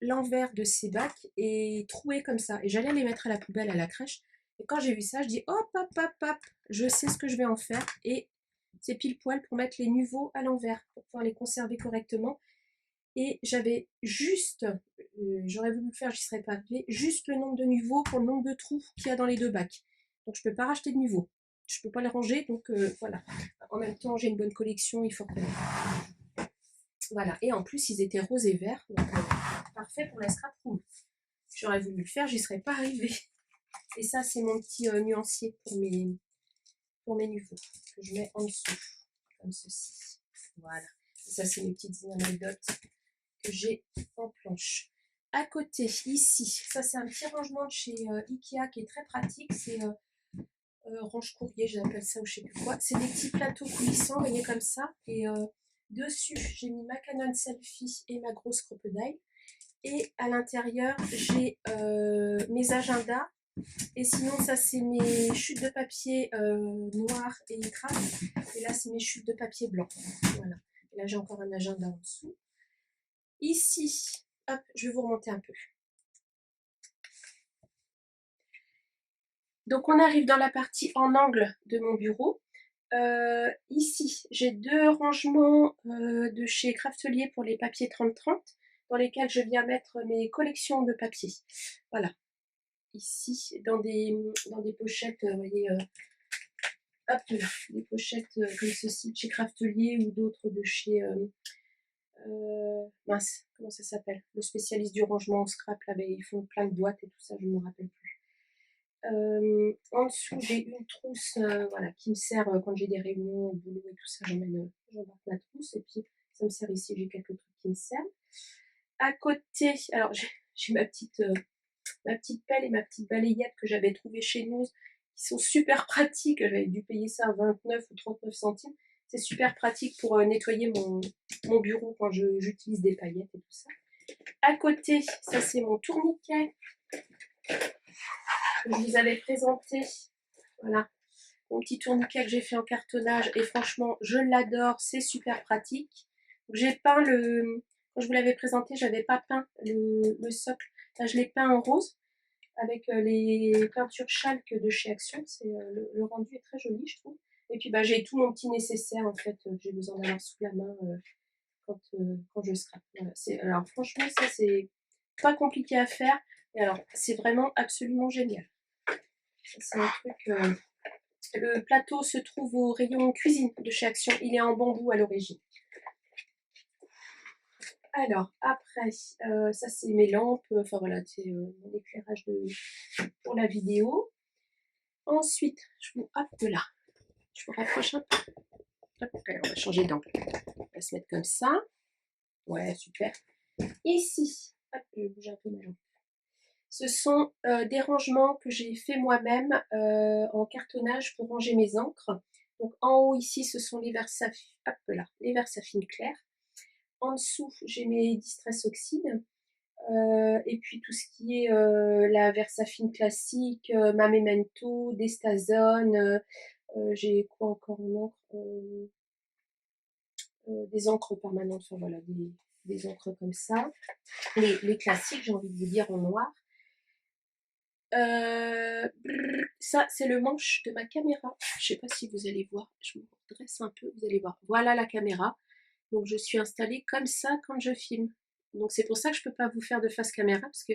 l'envers de ces bacs est troué comme ça. Et j'allais les mettre à la poubelle à la crèche. Et quand j'ai vu ça, je dis hop, hop, hop, hop, je sais ce que je vais en faire. Et c'est pile poil pour mettre les nuveaux à l'envers, pour pouvoir les conserver correctement. Et j'avais juste, j'aurais voulu le faire, j'y serais pas arrivée, juste le nombre de niveaux pour le nombre de trous qu'il y a dans les deux bacs. Donc je peux pas racheter de niveaux. Je peux pas les ranger, donc voilà. En même temps, j'ai une bonne collection, il faut reconnaître. Voilà. Et en plus, ils étaient roses et verts, donc parfait pour la scrap room. J'aurais voulu le faire, j'y serais pas arrivée. Et ça, c'est mon petit nuancier pour mes niveaux que je mets en dessous, comme ceci. Voilà. Et ça, c'est mes petites anecdotes que j'ai en planche. À côté, ici, ça c'est un petit rangement de chez Ikea qui est très pratique. C'est range courrier, j'appelle ça ou je sais plus quoi. C'est des petits plateaux coulissants, vous voyez comme ça. Et dessus, j'ai mis ma Canon Selfie et ma grosse crocodile. Et à l'intérieur, j'ai mes agendas. Et sinon, ça c'est mes chutes de papier noir et écrase. Et là, c'est mes chutes de papier blanc. Voilà. Et là, j'ai encore un agenda en dessous. Ici, hop, je vais vous remonter un peu. Donc on arrive dans la partie en angle de mon bureau. Ici, j'ai deux rangements de chez Craftelier pour les papiers 30-30 dans lesquels je viens mettre mes collections de papier. Voilà. Ici, dans des pochettes, vous voyez, hop là, des pochettes comme ceci de chez Craftelier ou d'autres de chez... mince, comment ça s'appelle? Le spécialiste du rangement au scrap, là, ils font plein de boîtes et tout ça, je ne me rappelle plus. En dessous, j'ai une trousse voilà, qui me sert quand j'ai des réunions au boulot et tout ça, j'embarque ma trousse et puis ça me sert ici, j'ai quelques trucs qui me servent. À côté, alors j'ai ma petite pelle et ma petite balayette que j'avais trouvée chez nous, qui sont super pratiques, j'avais dû payer ça à 29 ou 39 centimes. C'est super pratique pour nettoyer mon bureau quand j'utilise des paillettes et tout ça. À côté, ça c'est mon tourniquet que je vous avais présenté. Voilà, mon petit tourniquet que j'ai fait en cartonnage et franchement, je l'adore, c'est super pratique. J'ai peint quand je vous l'avais présenté, j'avais pas peint le socle. Là, je l'ai peint en rose avec les peintures Chalk de chez Action. Le rendu est très joli, je trouve. Et puis j'ai tout mon petit nécessaire en fait que j'ai besoin d'avoir sous la main quand je scrape. Voilà, alors franchement, ça c'est pas compliqué à faire. Et alors, c'est vraiment absolument génial. C'est un truc. Le plateau se trouve au rayon cuisine de chez Action. Il est en bambou à l'origine. Alors, après, ça c'est mes lampes. Enfin voilà, c'est mon éclairage pour la vidéo. Ensuite, hop là. Je vous rapproche un peu. Hop, allez, on va changer d'angle. On va se mettre comme ça. Ouais, super. Ici, hop, je vais bouger un peu ma lampe. Ce sont des rangements que j'ai fait moi-même en cartonnage pour ranger mes encres. Donc en haut ici, ce sont les Versafine clairs. En dessous, j'ai mes Distress Oxide. Et puis tout ce qui est la Versafine classique, ma Memento, Destazone. J'ai quoi encore en encre des encres permanentes, enfin voilà, des encres comme ça. Les classiques, j'ai envie de vous dire, en noir. Ça, c'est le manche de ma caméra. Je ne sais pas si vous allez voir. Je me redresse un peu, vous allez voir. Voilà la caméra. Donc, je suis installée comme ça quand je filme. Donc, c'est pour ça que je ne peux pas vous faire de face caméra parce que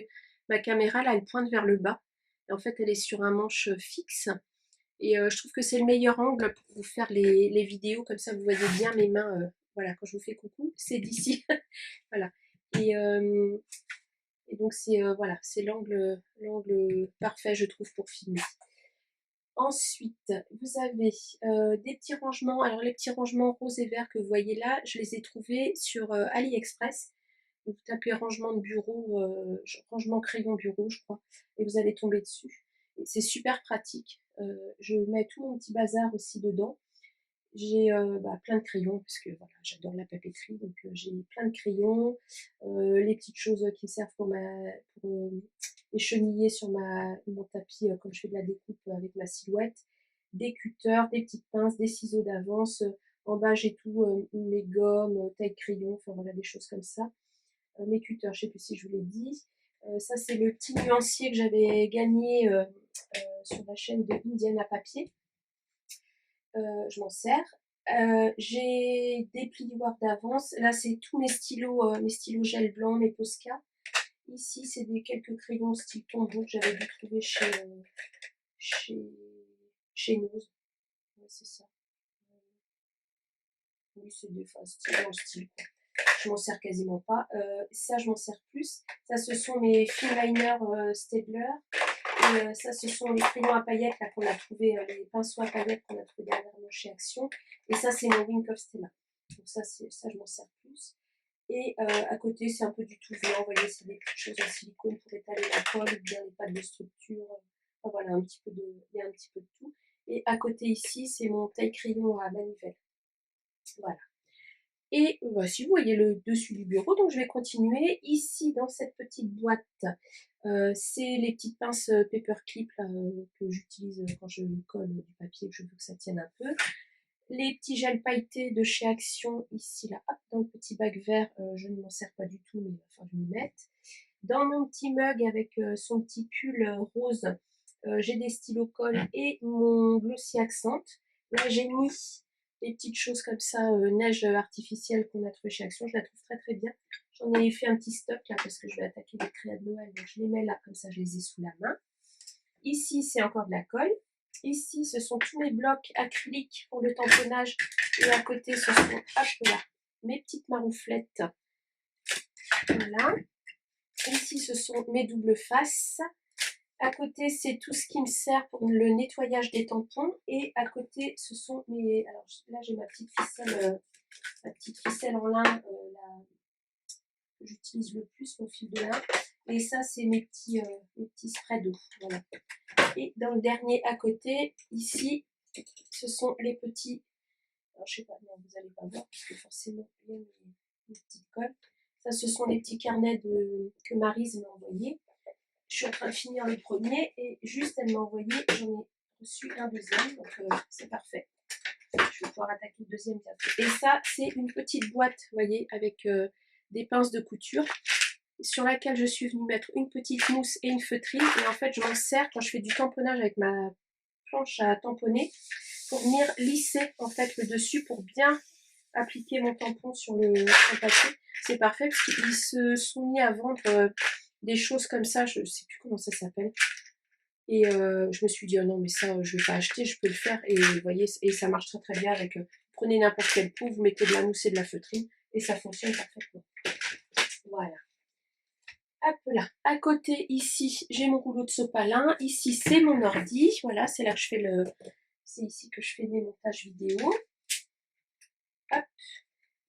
ma caméra, là, elle pointe vers le bas. Et en fait, elle est sur un manche fixe. Et je trouve que c'est le meilleur angle pour vous faire les vidéos. Comme ça, vous voyez bien mes mains. Voilà, quand je vous fais coucou, c'est d'ici. Voilà. Et donc c'est voilà, c'est l'angle parfait, je trouve, pour filmer. Ensuite, vous avez des petits rangements. Alors les petits rangements rose et vert que vous voyez là, je les ai trouvés sur AliExpress. Vous tapez rangement de bureau, rangement crayon bureau, je crois, et vous allez tomber dessus. C'est super pratique. Je mets tout mon petit bazar aussi dedans. J'ai plein de crayons, parce que voilà, j'adore la papeterie, donc j'ai plein de crayons, les petites choses qui me servent pour les cheniller sur mon tapis quand je fais de la découpe avec ma silhouette, des cutters, des petites pinces, des ciseaux d'avance, en bas j'ai tout, mes gommes, taille-crayon, enfin voilà, des choses comme ça. Mes cutters, je sais plus si je vous l'ai dit. Ça c'est le petit nuancier que j'avais gagné sur la chaîne de Indienne à papier. Je m'en sers. J'ai des plioirs d'avance. Là, c'est tous mes stylos gel blanc, mes Posca. Ici, c'est quelques crayons style tombeau que j'avais dû trouver chez, chez Nose. Ouais, c'est ça. Oui, c'est des style dans le style, quoi. Je m'en sers quasiment pas. Ça, je m'en sers plus. Ça, ce sont mes finliner Stabler. Et ça, ce sont les crayons à paillettes là qu'on a trouvé, les pinceaux à paillettes qu'on a trouvé dernièrement chez Action. Et ça, c'est mon Wink of Stella. Donc ça, je m'en sers plus. Et à côté, c'est un peu du tout venant. Vous voyez, c'est des petites choses en silicone pour étaler la colle, ou bien les pattes de structure. Enfin, voilà, il y a un petit peu de tout. Et à côté ici, c'est mon taille-crayon à manivelle. Voilà. Et si vous voyez le dessus du bureau, donc je vais continuer. Ici, dans cette petite boîte, c'est les petites pinces paperclip que j'utilise quand je colle du papier, que je veux que ça tienne un peu. Les petits gels pailletés de chez Action, ici, là, hop, dans le petit bac vert, je ne m'en sers pas du tout, mais il va falloir que je m'y mette. Dans mon petit mug avec son petit pull rose, j'ai des stylos colle et mon glossy accent. Là, j'ai mis des petites choses comme ça, neige artificielle qu'on a trouvé chez Action. Je la trouve très très bien. J'en ai fait un petit stock là parce que je vais attaquer les créas de Noël. Donc je les mets là, comme ça je les ai sous la main. Ici, c'est encore de la colle. Ici, ce sont tous mes blocs acryliques pour le tamponnage. Et à côté, ce sont, hop là, mes petites marouflettes. Voilà. Ici, ce sont mes doubles faces. À côté, c'est tout ce qui me sert pour le nettoyage des tampons. Et à côté, ce sont mes... Alors là, j'ai ma petite ficelle en lin que j'utilise le plus, mon fil de lin. Et ça, c'est mes petits sprays d'eau. Voilà. Et dans le dernier à côté, ici, ce sont les petits... Alors, je sais pas, non, vous n'allez pas voir, parce que forcément, il y a mes petites colles. Ça, ce sont les petvais carnets que Maryse m'a envoyés. Je suis en train de finir le premier et juste elle m'a envoyé, j'en ai reçu un deuxième, donc c'est parfait. Je vais pouvoir attaquer le deuxième bientôt. Et ça, c'est une petite boîte, vous voyez, avec des pinces de couture sur laquelle je suis venue mettre une petite mousse et une feutrine. Et en fait, je m'en sers quand je fais du tamponnage avec ma planche à tamponner pour venir lisser en fait le dessus pour bien appliquer mon tampon sur le papier. C'est parfait parce qu'ils se sont mis à vendre des choses comme ça, je ne sais plus comment ça s'appelle. Et je me suis dit, oh non, mais ça, je ne vais pas acheter, je peux le faire. Et vous voyez, et ça marche très très bien avec, prenez n'importe quel pot, vous mettez de la mousse et de la feutrine, et ça fonctionne parfaitement. Voilà. Hop là. À côté, ici, j'ai mon rouleau de sopalin. Ici, c'est mon ordi. Voilà, c'est là que je fais c'est ici que je fais mes montages vidéo. Hop.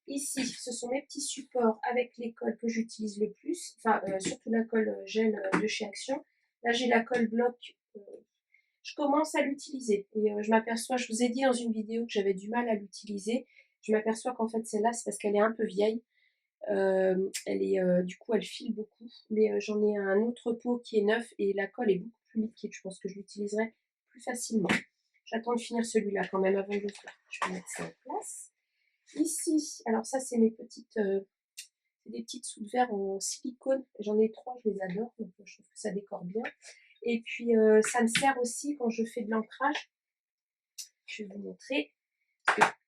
Ici, ce sont mes petits supports avec les colles que j'utilise le plus. Enfin, surtout la colle gel de chez Action. Là, j'ai la colle bloc. Je commence à l'utiliser. Et je m'aperçois, je vous ai dit dans une vidéo que j'avais du mal à l'utiliser. Je m'aperçois qu'en fait, celle-là, c'est parce qu'elle est un peu vieille. Du coup, elle file beaucoup. Mais j'en ai un autre pot qui est neuf et la colle est beaucoup plus liquide. Je pense que je l'utiliserai plus facilement. J'attends de finir celui-là quand même avant de le faire. Je vais mettre ça en place. Ici, alors ça, c'est des petites sous de verre en silicone. J'en ai 3, je les adore. Donc je trouve que ça décore bien. Et puis, ça me sert aussi quand je fais de l'ancrage. Je vais vous montrer.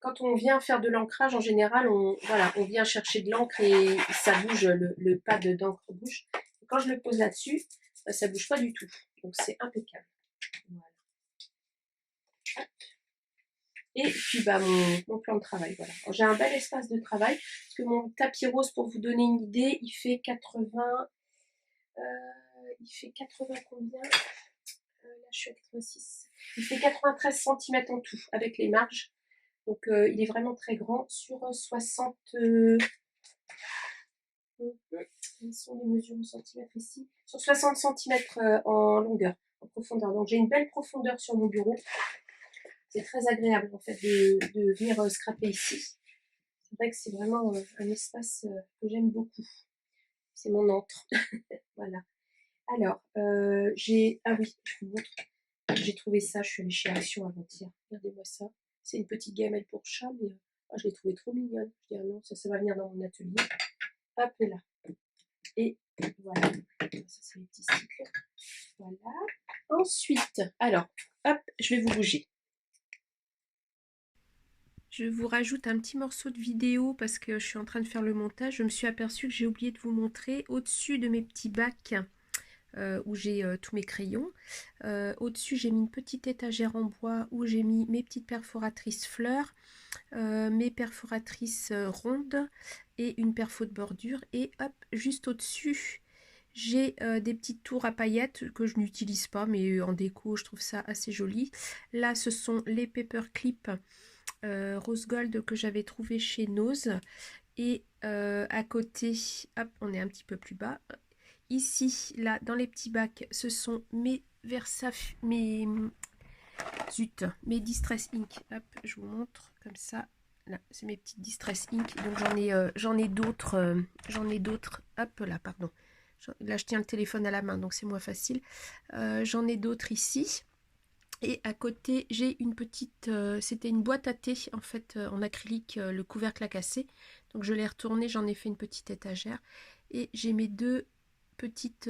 Quand on vient faire de l'ancrage, en général, on vient chercher de l'encre et ça bouge, le pad d'encre bouge. Et quand je le pose là-dessus, ça ne bouge pas du tout. Donc c'est impeccable. Voilà. Et puis mon plan de travail. Voilà. J'ai un bel espace de travail. Parce que mon tapis rose, pour vous donner une idée, il fait 80. Il fait 80 combien? Là, je suis à 86. Il fait 93 cm en tout, avec les marges. Donc, il est vraiment très grand. Sur 60... Quelles sont les mesures en centimètres ici? Sur 60 cm en longueur, en profondeur. Donc, j'ai une belle profondeur sur mon bureau. c'est très agréable en fait de venir scraper ici. C'est vrai que c'est vraiment un espace que j'aime beaucoup. C'est mon antre. Voilà. Alors, ah oui, je vous montre. J'ai trouvé ça, je suis allée chez Action avant-hier. Regardez-moi ça. C'est une petite gamelle pour chat, mais je l'ai trouvée trop mignonne. Je dis, ah non, ça va venir dans mon atelier. Hop là. Et voilà. Ça, c'est les petits cycles. Voilà. Ensuite, alors, hop, je vais vous bouger. Je vous rajoute un petit morceau de vidéo parce que je suis en train de faire le montage. Je me suis aperçue que j'ai oublié de vous montrer au-dessus de mes petits bacs où j'ai tous mes crayons. Au-dessus, j'ai mis une petite étagère en bois où j'ai mis mes petites perforatrices fleurs, mes perforatrices rondes et une perfo de bordure. Et hop, juste au-dessus, j'ai des petites tours à paillettes que je n'utilise pas, mais en déco, je trouve ça assez joli. Là, ce sont les paperclips rose gold que j'avais trouvé chez Nose. Et à côté, hop, on est un petit peu plus bas. Ici, là, dans les petits bacs, ce sont mes mes Distress Ink. Hop, je vous montre comme ça. Là, c'est mes petites Distress Ink. Donc j'en ai d'autres. Hop là, pardon. Là, je tiens le téléphone à la main, donc c'est moins facile. J'en ai d'autres ici. Et à côté, j'ai une petite... c'était une boîte à thé, en fait, en acrylique, le couvercle a cassé. Donc je l'ai retourné, j'en ai fait une petite étagère. Et j'ai mes deux petites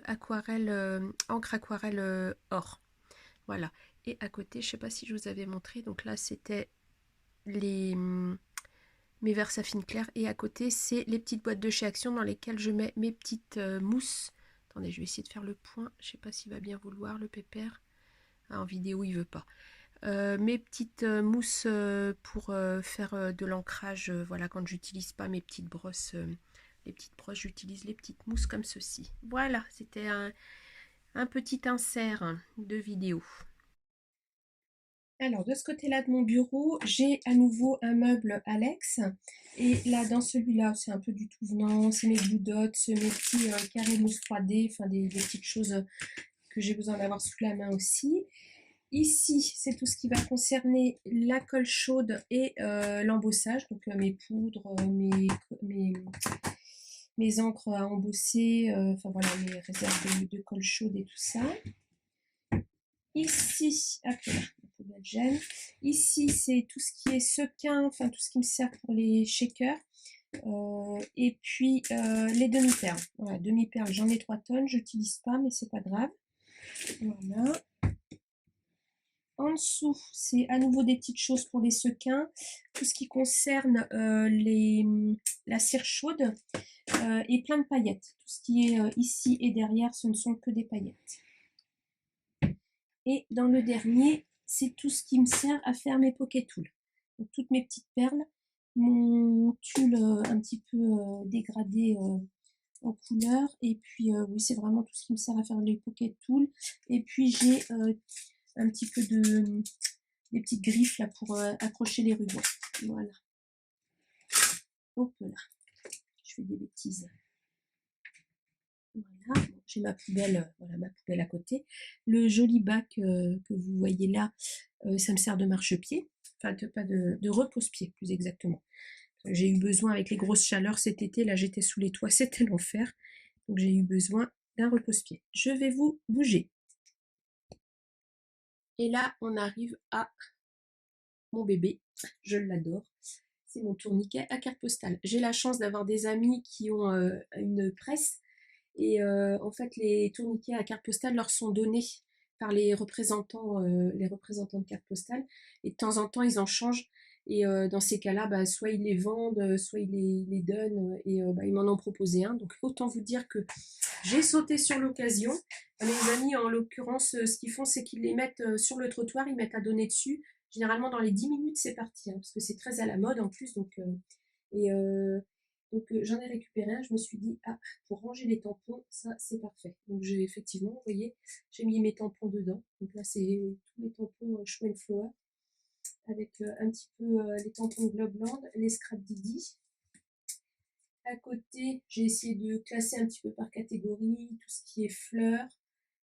aquarelles, encre aquarelle or. Voilà. Et à côté, je ne sais pas si je vous avais montré, donc là, c'était mes Versafine clairs. Et à côté, c'est les petites boîtes de chez Action dans lesquelles je mets mes petites mousses. Attendez, je vais essayer de faire le point. Je ne sais pas s'il va bien vouloir, le pépère. Ah, en vidéo, il veut pas. Mes petites mousses pour faire de l'ancrage, voilà, quand j'utilise pas mes petites brosses, les petites brosses, j'utilise les petites mousses comme ceci. Voilà, c'était un petit insert de vidéo. Alors, de ce côté-là de mon bureau, j'ai à nouveau un meuble Alex. Et là, dans celui-là, c'est un peu du tout venant. C'est mes blue dots, mes petits carrés mousse 3D, enfin des petites choses que j'ai besoin d'avoir sous la main aussi. Ici, c'est tout ce qui va concerner la colle chaude et l'embossage, donc mes poudres, mes encres à embosser, enfin voilà, mes réserves de colle chaude et tout ça. Ici, hop là, la poubelle gêne. Ici, c'est tout ce qui est sequin, enfin tout ce qui me sert pour les shakers. Et puis les demi-perles. Voilà, demi-perles, j'en ai 3 tonnes, j'utilise pas, mais c'est pas grave. Voilà. En dessous, c'est à nouveau des petites choses pour les sequins. Tout ce qui concerne la cire chaude et plein de paillettes. Tout ce qui est ici et derrière, ce ne sont que des paillettes. Et dans le dernier, c'est tout ce qui me sert à faire mes pocket tools. Donc, toutes mes petites perles, mon tulle un petit peu dégradé en couleur. Et puis, oui, c'est vraiment tout ce qui me sert à faire les pocket tools. Et puis, j'ai un petit peu des petites griffes là pour accrocher les rubans. Voilà. Hop là. Je fais des bêtises. Voilà. Bon, j'ai ma poubelle, voilà ma poubelle à côté. Le joli bac que vous voyez là, ça me sert de marchepied. Enfin, pas de repose-pied, plus exactement. J'ai eu besoin avec les grosses chaleurs cet été. Là, j'étais sous les toits, c'était l'enfer. Donc, j'ai eu besoin d'un repose-pied. Je vais vous bouger. Et là, on arrive à mon bébé. Je l'adore. C'est mon tourniquet à carte postale. J'ai la chance d'avoir des amis qui ont une presse et en fait les tourniquets à carte postale leur sont donnés par les représentants de carte postale et de temps en temps ils en changent et dans ces cas-là bah, soit ils les vendent, soit ils les donnent et bah, ils m'en ont proposé un, donc autant vous dire que j'ai sauté sur l'occasion. Mes amis en l'occurrence ce qu'ils font c'est qu'ils les mettent sur le trottoir, ils mettent à donner dessus. Généralement, dans les 10 minutes, c'est parti, hein, parce que c'est très à la mode en plus. Donc, j'en ai récupéré un. Je me suis dit, ah, pour ranger les tampons, ça, c'est parfait. Donc, j'ai effectivement, vous voyez, j'ai mis mes tampons dedans. Donc là, c'est tous mes tampons Show and Flower, avec un petit peu les tampons Globland, les Scrap Didi. À côté, j'ai essayé de classer un petit peu par catégorie, tout ce qui est fleurs,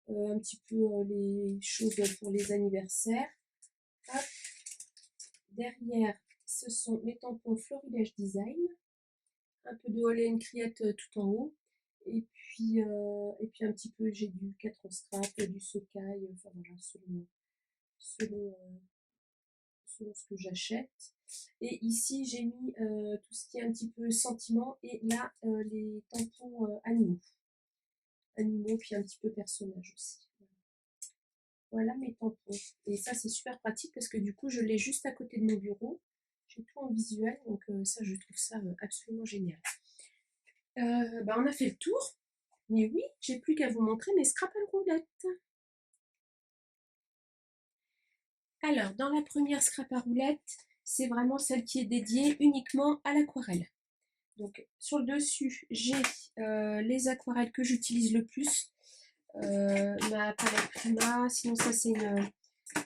un petit peu les choses pour les anniversaires. Hop. Derrière, ce sont mes tampons Florilège Design. Un peu de Holland Criette tout en haut. Et puis un petit peu, j'ai du 4 scrap, du Sokai, enfin voilà, selon ce que j'achète. Et ici, j'ai mis tout ce qui est un petit peu sentiment. Et là, les tampons animaux. Animaux, puis un petit peu personnage aussi. Voilà mes tampons. Et ça, c'est super pratique parce que du coup, je l'ai juste à côté de mon bureau. J'ai tout en visuel, donc ça, je trouve ça absolument génial. On a fait le tour. Mais oui, j'ai plus qu'à vous montrer mes scrap and roulettes. Alors, dans la première scrap à roulettes, c'est vraiment celle qui est dédiée uniquement à l'aquarelle. Donc, sur le dessus, j'ai les aquarelles que j'utilise le plus. Ma palette Prima, sinon ça c'est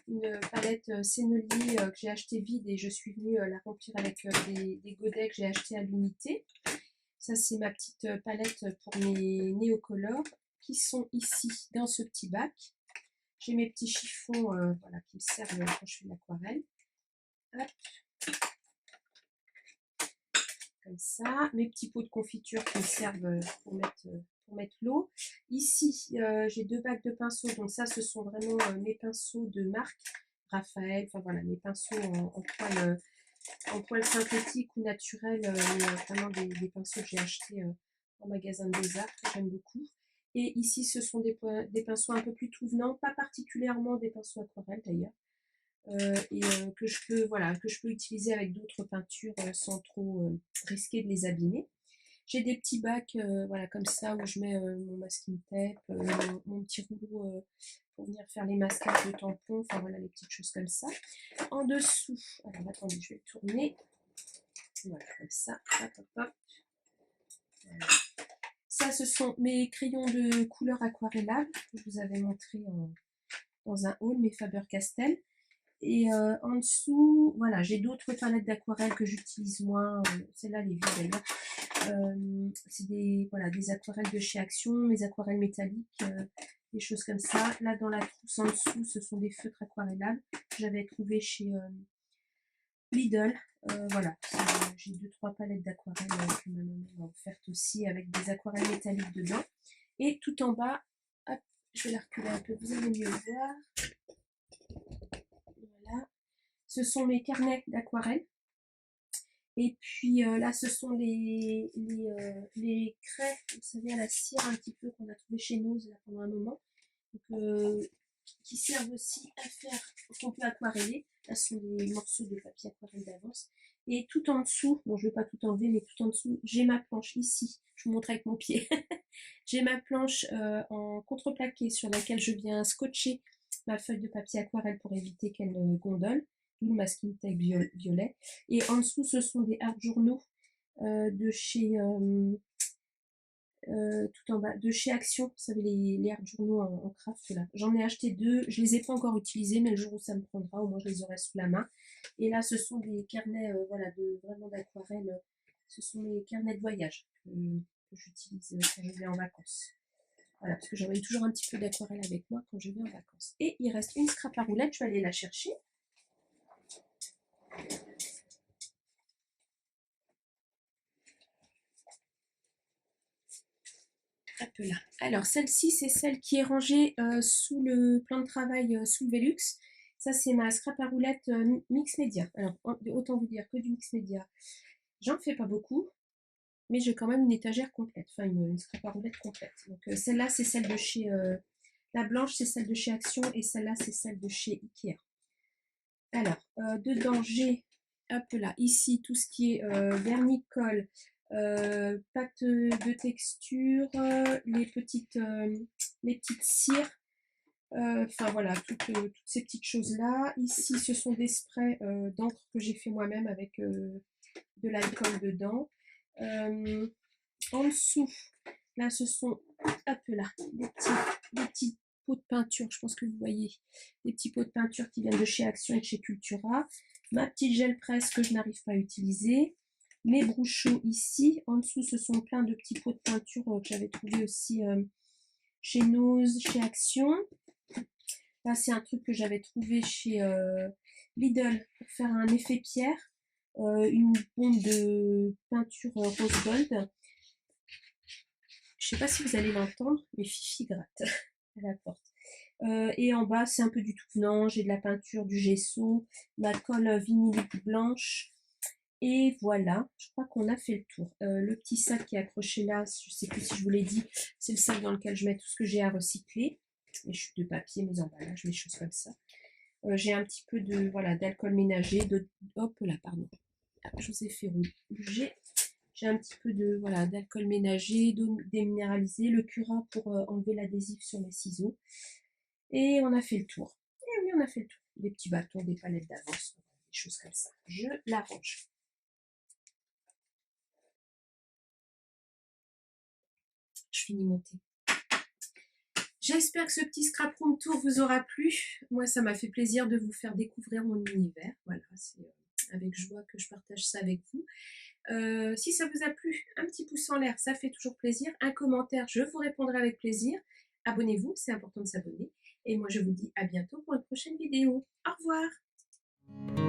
une palette Sennelier que j'ai acheté vide et je suis venue la remplir avec des godets que j'ai acheté à l'unité. Ça c'est ma petite palette pour mes néocolores qui sont ici dans ce petit bac. J'ai mes petits chiffons voilà, qui me servent quand je fais de l'aquarelle. Comme ça. Mes petits pots de confiture qui me servent pour mettre l'eau. Ici, j'ai 2 bacs de pinceaux. Donc ça, ce sont vraiment mes pinceaux de marque. Raphaël, enfin voilà, mes pinceaux en poil synthétique ou naturel. Vraiment des pinceaux que j'ai achetés en magasin de Beaux-Arts, que j'aime beaucoup. Et ici, ce sont des pinceaux un peu plus tout venant, pas particulièrement des pinceaux aquarelles d'ailleurs. Que je peux utiliser avec d'autres peintures sans trop risquer de les abîmer. J'ai des petits bacs voilà, comme ça où je mets mon masking tape, mon petit rouleau pour venir faire les masquages de tampons, enfin voilà les petites choses comme ça. En dessous, alors attendez, je vais le tourner. Voilà, comme ça, hop, hop, hop. Voilà. Ça, ce sont mes crayons de couleur aquarellables que je vous avais montré dans un haul, mes Faber-Castell. Et en dessous, voilà, j'ai d'autres palettes d'aquarelle que j'utilise moins. Celle-là, elle est vide d'ailleurs. C'est des aquarelles de chez Action, mes aquarelles métalliques, des choses comme ça. Là, dans la trousse en dessous, ce sont des feutres aquarellables que j'avais trouvé chez Lidl. Voilà, j'ai 2-3 palettes d'aquarelle que ma maman m'a offertes aussi avec des aquarelles métalliques dedans. Et tout en bas, hop, je vais la reculer un peu, vous allez mieux voir. Voilà. Ce sont mes carnets d'aquarelle. Et puis là, ce sont les craies, vous savez, à la cire un petit peu qu'on a trouvé chez nous là, pendant un moment. Donc, qui servent aussi à faire, qu'on peut aquareller. Là, ce sont des morceaux de papier aquarelle d'avance. Et tout en dessous, bon, je ne vais pas tout enlever, mais tout en dessous, j'ai ma planche ici. Je vous montre avec mon pied. J'ai ma planche en contreplaqué sur laquelle je viens scotcher ma feuille de papier aquarelle pour éviter qu'elle gondole. D'où le masking tape violet. Et en dessous, ce sont des art journaux de chez tout en bas, de chez Action. Vous savez, les art journaux en craft là. J'en ai acheté 2. Je les ai pas encore utilisés, mais le jour où ça me prendra, au moins je les aurai sous la main. Et là, ce sont des carnets voilà, vraiment d'aquarelle. Ce sont mes carnets de voyage que j'utilise quand je vais en vacances. Voilà, parce que j'aurai toujours un petit peu d'aquarelle avec moi quand je vais en vacances. Et il reste une scrap à roulettes, je vais aller la chercher. Hop là. Alors celle-ci, c'est celle qui est rangée sous le plan de travail sous le Velux. Ça, c'est ma scrap à roulettes mix média. Alors, autant vous dire que du mix média, j'en fais pas beaucoup, mais j'ai quand même une étagère complète, enfin une scrap à roulettes complète. Donc celle-là, c'est celle de chez... la blanche, c'est celle de chez Action, et celle-là, c'est celle de chez Ikea. Alors, dedans, j'ai, hop là, ici, tout ce qui est vernis-colle, pâte de texture, les petites cires, enfin voilà, toutes ces petites choses-là. Ici, ce sont des sprays d'encre que j'ai fait moi-même avec de l'alcool dedans. En dessous, là, ce sont, hop là, des petits pots de peinture, je pense que vous voyez, des petits pots de peinture qui viennent de chez Action et de chez Cultura. Ma petite gel presse que je n'arrive pas à utiliser. Mes brouchons ici. En dessous, ce sont plein de petits pots de peinture que j'avais trouvé aussi chez Nose, chez Action. Là, c'est un truc que j'avais trouvé chez Lidl pour faire un effet pierre, une bombe de peinture rose gold. Je sais pas si vous allez l'entendre, mais Fifi gratte à la porte. Et en bas, c'est un peu du tout venant. J'ai de la peinture, du gesso, ma colle vinylique blanche. Et voilà, je crois qu'on a fait le tour. Le petit sac qui est accroché là, je sais plus si je vous l'ai dit, c'est le sac dans lequel je mets tout ce que j'ai à recycler. Les chutes de papier, mes emballages, mes choses comme ça. J'ai un petit peu de voilà d'alcool ménager, hop là, pardon. Ah, je vous ai fait bouger. J'ai un petit peu de voilà d'alcool ménager, d'eau déminéralisée, le cura pour enlever l'adhésif sur les ciseaux. Et on a fait le tour. Et oui, on a fait le tour. Des petits bâtons, des palettes d'avance, des choses comme ça. Je l'arrange. Je finis mon thé. J'espère que ce petit scrap room tour vous aura plu. Moi, ça m'a fait plaisir de vous faire découvrir mon univers. Voilà, c'est avec joie que je partage ça avec vous. Si ça vous a plu, un petit pouce en l'air, ça fait toujours plaisir. Un commentaire, je vous répondrai avec plaisir. Abonnez-vous, c'est important de s'abonner. Et moi, je vous dis à bientôt pour une prochaine vidéo. Au revoir!